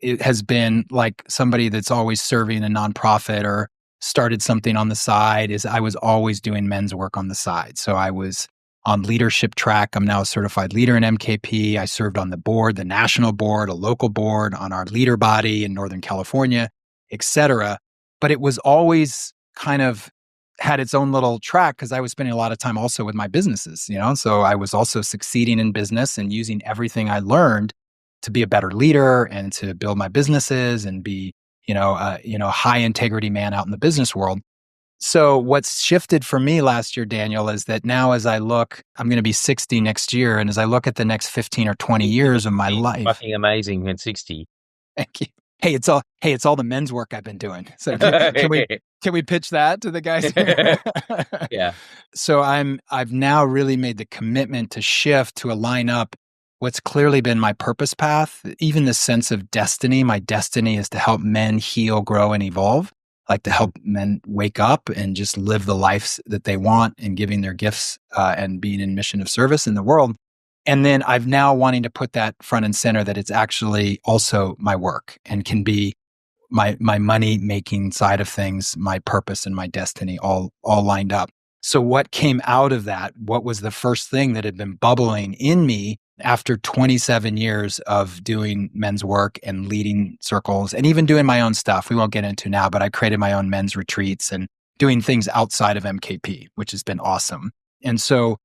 it has been like somebody that's always serving a nonprofit or started something on the side is I was always doing men's work on the side. So I was on leadership track. I'm now a certified leader in MKP. I served on the board, the national board, a local board, on our leader body in Northern California, et cetera. But it was always kind of had its own little track because I was spending a lot of time also with my businesses, so I was also succeeding in business and using everything I learned to be a better leader and to build my businesses and be, high integrity man out in the business world. So what's shifted for me last year, Daniel, is that now as I look, I'm going to be 60 next year. And as I look at the next 15 or 20 years of my life. Fucking amazing at 60. Thank you. Hey, it's all the men's work I've been doing. So can we pitch that to the guys here? Yeah. So I've now really made the commitment to shift to align up what's clearly been my purpose path, even the sense of destiny. My destiny is to help men heal, grow, and evolve, like to help men wake up and just live the lives that they want and giving their gifts and being in mission of service in the world. And then I've now wanting to put that front and center that it's actually also my work and can be my money making side of things, my purpose and my destiny all lined up. So what came out of that? What was the first thing that had been bubbling in me after 27 years of doing men's work and leading circles and even doing my own stuff? We won't get into now, but I created my own men's retreats and doing things outside of MKP, which has been awesome. And so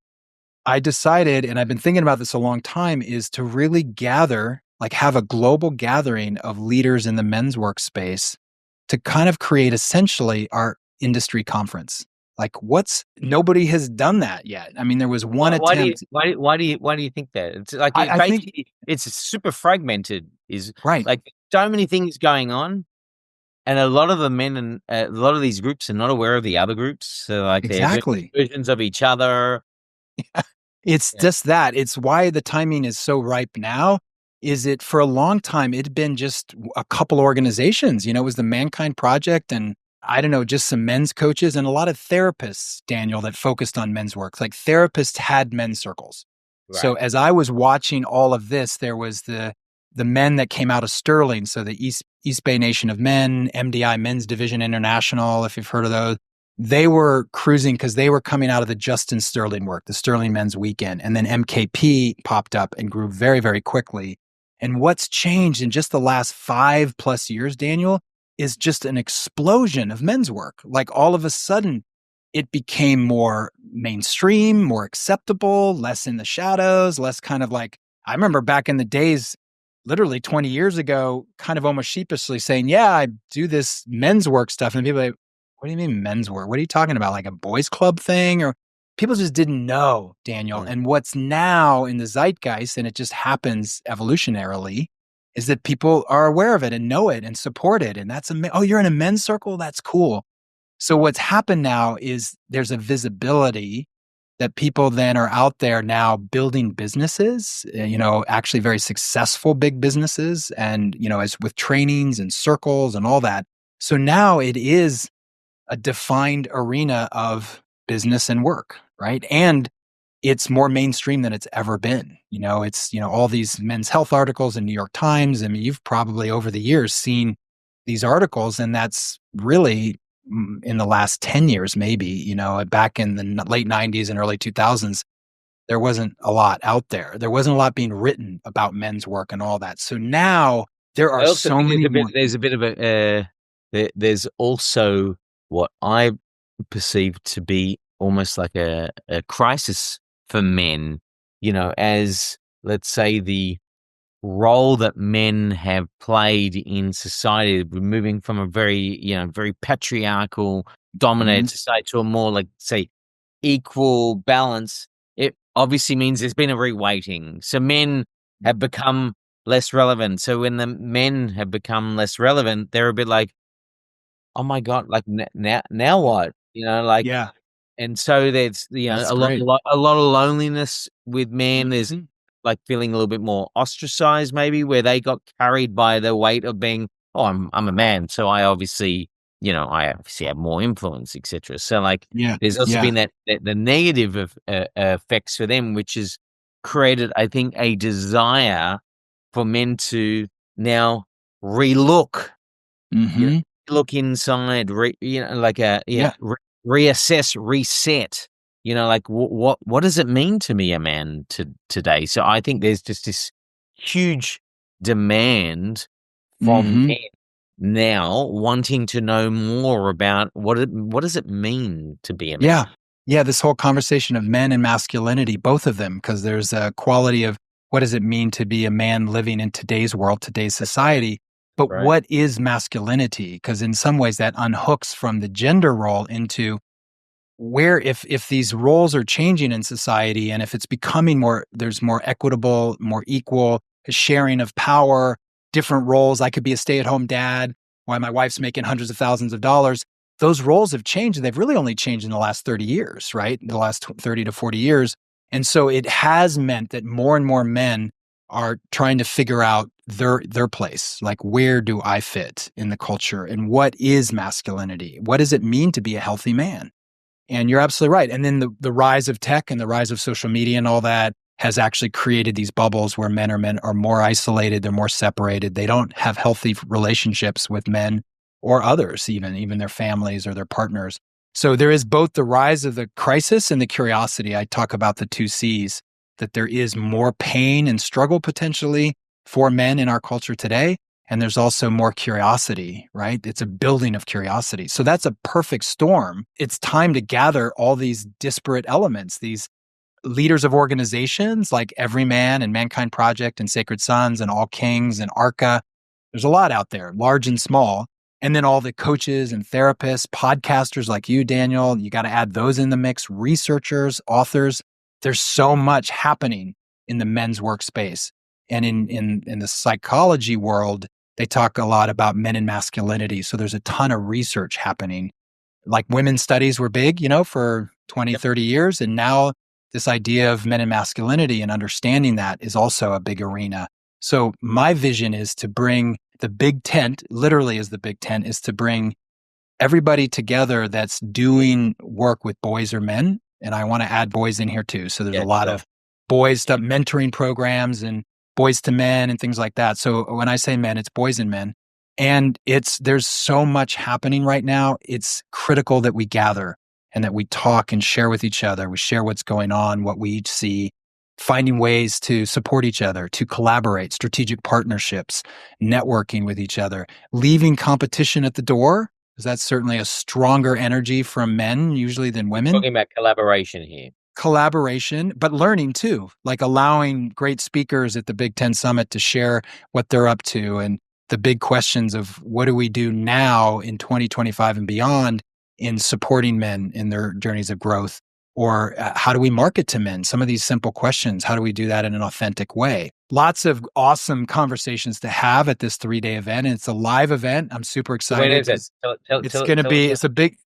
I decided, and I've been thinking about this a long time, is to really gather, like have a global gathering of leaders in the men's workspace to kind of create essentially our industry conference. Like nobody has done that yet. I mean, there was one attempt. Why do you think that? It's like I think it's super fragmented. Is right. Like so many things going on, and a lot of the men and a lot of these groups are not aware of the other groups. So like exactly they're versions of each other. It's just that. It's why the timing is so ripe now. Is it for a long time, it'd been just a couple organizations, it was the Mankind Project and I don't know, just some men's coaches and a lot of therapists, Daniel, that focused on men's work. Like therapists had men's circles. Right. So as I was watching all of this, there was the men that came out of Sterling. So the East Bay Nation of Men, MDI Men's Division International, if you've heard of those. They were cruising because they were coming out of the Justin Sterling work, the Sterling Men's Weekend. And then MKP popped up and grew very, very quickly. And what's changed in just the last 5+ years, Daniel, is just an explosion of men's work. Like all of a sudden, it became more mainstream, more acceptable, less in the shadows, less kind of like, I remember back in the days, literally 20 years ago, kind of almost sheepishly saying, yeah, I do this men's work stuff. And people are like, what do you mean men's work? What are you talking about? Like a boys club thing? Or people just didn't know, Daniel. Mm. And what's now in the zeitgeist, and it just happens evolutionarily, is that people are aware of it and know it and support it. And that's, oh, you're in a men's circle? That's cool. So what's happened now is there's a visibility that people then are out there now building businesses, actually very successful big businesses and, as with trainings and circles and all that. So now it is a defined arena of business and work, right? And it's more mainstream than it's ever been. It's, all these men's health articles in New York Times. I mean, you've probably over the years seen these articles, and that's really in the last 10 years, maybe, back in the late 90s and early 2000s, there wasn't a lot out there. There wasn't a lot being written about men's work and all that. So now there are so many more. There's a bit of there's also what I perceive to be almost like a crisis for men, as let's say the role that men have played in society, moving from a very, very patriarchal, dominated society to a more like, say, equal balance. It obviously means there's been a reweighting. So men have become less relevant. So when the men have become less relevant, they're a bit like, oh my God, like now what? Yeah. And so there's a lot of loneliness with men. There's like feeling a little bit more ostracized, maybe, where they got carried by the weight of being, oh, I'm a man, so I obviously have more influence, etc. So like, there's also been that the negative of effects for them, which has created, I think, a desire for men to now relook, Mm-hmm. look inside, Yeah. reassess, reset. Like what does it mean to be a man today? So I think there's just this huge demand from Mm-hmm. men now wanting to know more about what does it mean to be a man? Yeah. Yeah. This whole conversation of men and masculinity, both of them, because there's a quality of what does it mean to be a man living in today's world, today's society. But Right. what is masculinity? Because in some ways that unhooks from the gender role into where if these roles are changing in society and if it's becoming there's more equitable, more equal sharing of power, different roles. I could be a stay-at-home dad while my wife's making hundreds of thousands of dollars. Those roles have changed. They've really only changed in the last 30 years, right? The last 30 to 40 years. And so it has meant that more and more men are trying to figure out their place. Like, where do I fit in the culture? And what is masculinity? What does it mean to be a healthy man? And you're absolutely right. And then the rise of tech and the rise of social media and all that has actually created these bubbles where men are more isolated, they're more separated. They don't have healthy relationships with men or others, even their families or their partners. So there is both the rise of the crisis and the curiosity. I talk about the two C's, that there is more pain and struggle potentially for men in our culture today. And there's also more curiosity, right? It's a building of curiosity. So that's a perfect storm. It's time to gather all these disparate elements, these leaders of organizations like Everyman and Mankind Project and Sacred Sons and All Kings and ARCA. There's a lot out there, large and small. And then all the coaches and therapists, podcasters like you, Daniel, you got to add those in the mix, researchers, authors. There's so much happening in the men's workspace. And in the psychology world, they talk a lot about men and masculinity. So there's a ton of research happening. Like women's studies were big, for 20, 30 years. And now this idea of men and masculinity and understanding that is also a big arena. So my vision is to bring the big tent, literally as the big tent, is to bring everybody together that's doing work with boys or men. And I want to add boys in here too. So there's a lot of boys stuff, mentoring programs and boys to men and things like that. So when I say men, it's boys and men. And there's so much happening right now. It's critical that we gather and that we talk and share with each other. We share what's going on, what we each see, finding ways to support each other, to collaborate, strategic partnerships, networking with each other, leaving competition at the door, because that's certainly a stronger energy from men usually than women. Talking about collaboration here. Collaboration, but learning too, like allowing great speakers at the Big Ten Summit to share what they're up to and the big questions of what do we do now in 2025 and beyond in supporting men in their journeys of growth, or how do we market to men? Some of these simple questions, how do we do that in an authentic way? Lots of awesome conversations to have at this 3-day event. And it's a live event. I'm super excited. When is it? It's going to be, it's a Big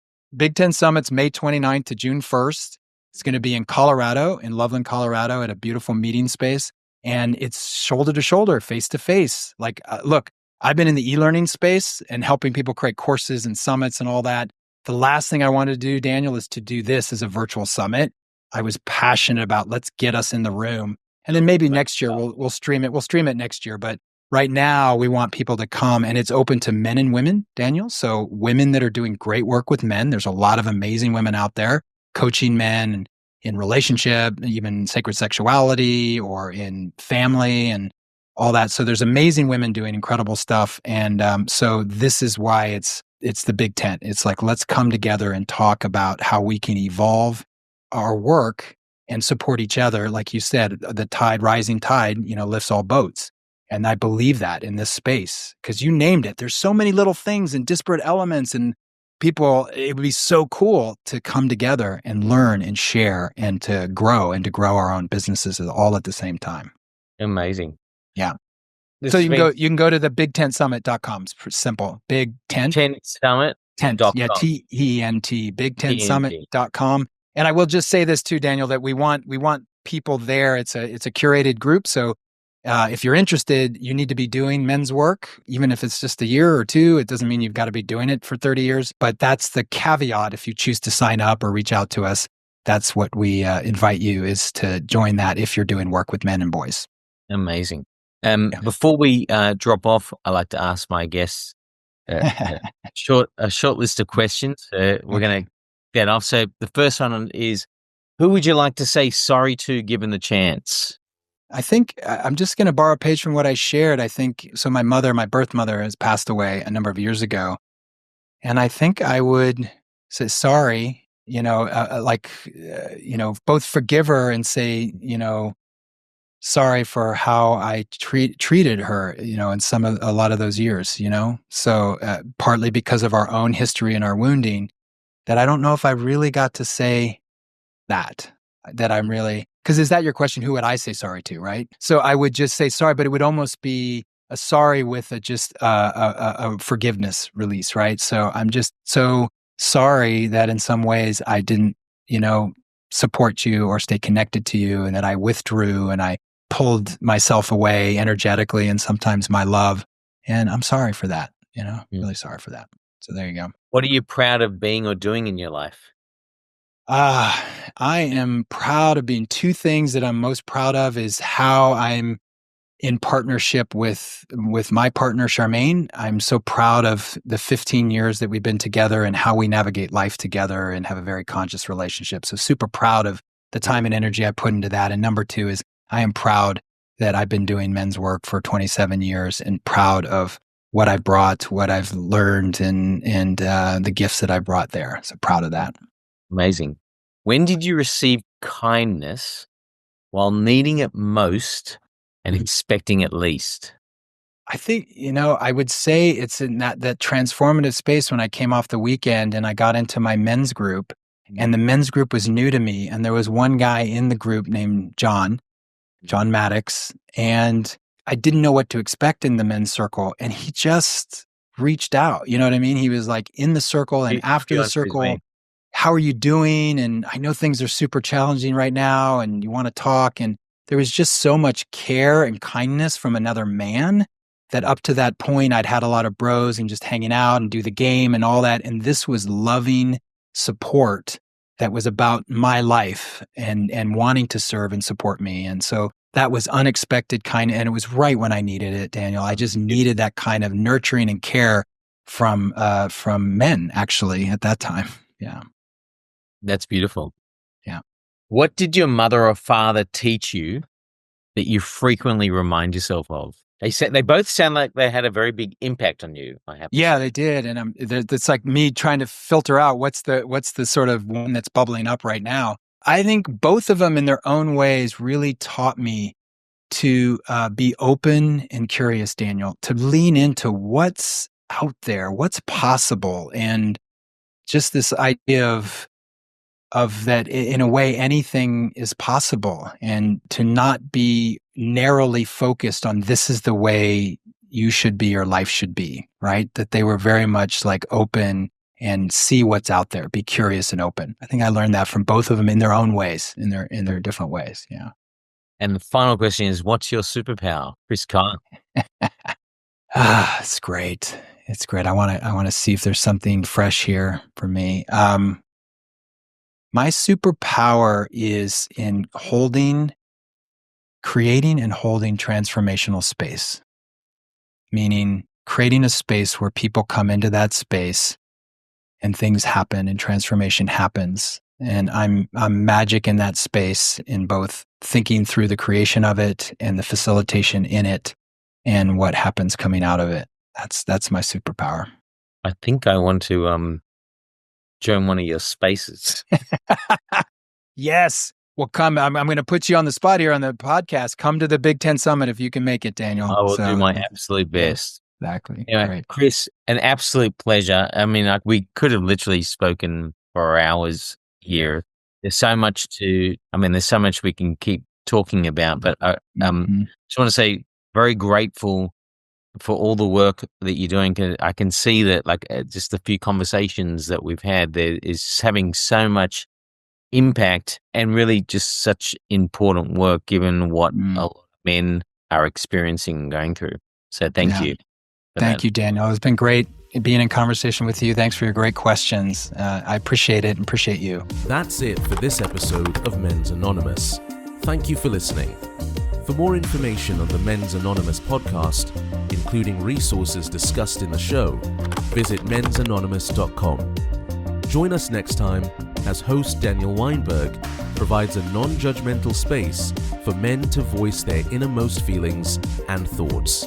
Ten Summit's May 29th to June 1st. It's going to be in Colorado, in Loveland, Colorado, at a beautiful meeting space. And it's shoulder to shoulder, face to face. Like, look, I've been in the e-learning space and helping people create courses and summits and all that. The last thing I wanted to do, Daniel, is to do this as a virtual summit. I was passionate about let's get us in the room. And then maybe next year we'll stream it. We'll stream it next year. But right now we want people to come, and it's open to men and women, Daniel. So women that are doing great work with men. There's a lot of amazing women out there coaching men in relationship, even sacred sexuality or in family and all that. So there's amazing women doing incredible stuff. And so this is why it's the big tent. It's like, let's come together and talk about how we can evolve our work and support each other. Like you said, the rising tide, lifts all boats. And I believe that in this space, because you named it. There's so many little things and disparate elements, and people, it would be so cool to come together and learn and share and to grow our own businesses all at the same time. Amazing. Yeah. So you can go to the bigtentsummit.com. It's simple. Big Tent. Summit. Tent. Yeah. TENT. Bigtentsummit.com. And I will just say this too, Daniel, that we want people there. It's a curated group. So if you're interested, you need to be doing men's work, even if it's just a year or two. It doesn't mean you've got to be doing it for 30 years. But that's the caveat. If you choose to sign up or reach out to us, that's what we invite you is to join that if you're doing work with men and boys. Amazing. Before we drop off, I like to ask my guests a short list of questions. We're going to get off. So the first one is, who would you like to say sorry to given the chance? I think I'm just going to borrow a page from what I shared. I think so. My birth mother, has passed away a number of years ago, and I think I would say sorry. Both forgive her and say, sorry for how I treated her, in a lot of those years, So partly because of our own history and our wounding, that I don't know if I really got to say that I'm really, because is that your question? Who would I say sorry to, right? So I would just say sorry, but it would almost be a sorry with a forgiveness release, right? So I'm just so sorry that in some ways I didn't, support you or stay connected to you, and that I withdrew and I pulled myself away energetically and sometimes my love. And I'm sorry for that, really sorry for that. So there you go. What are you proud of being or doing in your life? I am proud of being two things that I'm most proud of is how I'm in partnership with my partner, Charmaine. I'm so proud of the 15 years that we've been together and how we navigate life together and have a very conscious relationship. So super proud of the time and energy I put into that. And number two is I am proud that I've been doing men's work for 27 years and proud of what I brought, what I've learned and the gifts that I brought there. So proud of that. Amazing. When did you receive kindness while needing it most and expecting it least? I think, I would say it's in that transformative space when I came off the weekend and I got into my men's group, and the men's group was new to me. And there was one guy in the group named John Maddox, and I didn't know what to expect in the men's circle. And he just reached out. You know what I mean? He was like in the circle and after the circle, how are you doing? And I know things are super challenging right now and you want to talk. And there was just so much care and kindness from another man that up to that point, I'd had a lot of bros and just hanging out and do the game and all that. And this was loving support that was about my life and wanting to serve and support me. And so that was unexpected kind, and it was right when I needed it, Daniel. I just needed that kind of nurturing and care from men actually at that time. Yeah. That's beautiful. Yeah. What did your mother or father teach you that you frequently remind yourself of? They both sound like they had a very big impact on you. They did, and it's like me trying to filter out what's the sort of one that's bubbling up right now. I think both of them, in their own ways, really taught me to be open and curious, Daniel, to lean into what's out there, what's possible, and just this idea of that in a way anything is possible, and to not be narrowly focused on this is the way you should be or life should be, right? That they were very much like open and see what's out there, be curious and open. I think I learned that from both of them in their own ways, in their different ways. Yeah. And the final question is, what's your superpower, Chris Kyle? It's great. It's great. I want to see if there's something fresh here for me. My superpower is in creating and holding transformational space, meaning creating a space where people come into that space and things happen and transformation happens. And I'm magic in that space, in both thinking through the creation of it and the facilitation in it and what happens coming out of it. That's my superpower. I think I want to join one of your spaces. Yes. Well, come. I'm going to put you on the spot here on the podcast. Come to the Big Ten Summit if you can make it, Daniel. I will do my absolute best. Yeah, exactly. Anyway, great. Chris, an absolute pleasure. I mean, we could have literally spoken for hours here. There's so much we can keep talking about, but just want to say very grateful for all the work that you're doing. I can see that, just the few conversations that we've had, there is having so much impact and really just such important work given what a lot of men are experiencing and going through. So thank you. Thank you, Daniel. It's been great being in conversation with you. Thanks for your great questions. I appreciate it and appreciate you. That's it for this episode of Men's Anonymous. Thank you for listening. For more information on the Men's Anonymous podcast, including resources discussed in the show, visit mensanonymous.com. Join us next time as host Daniel Weinberg provides a non-judgmental space for men to voice their innermost feelings and thoughts.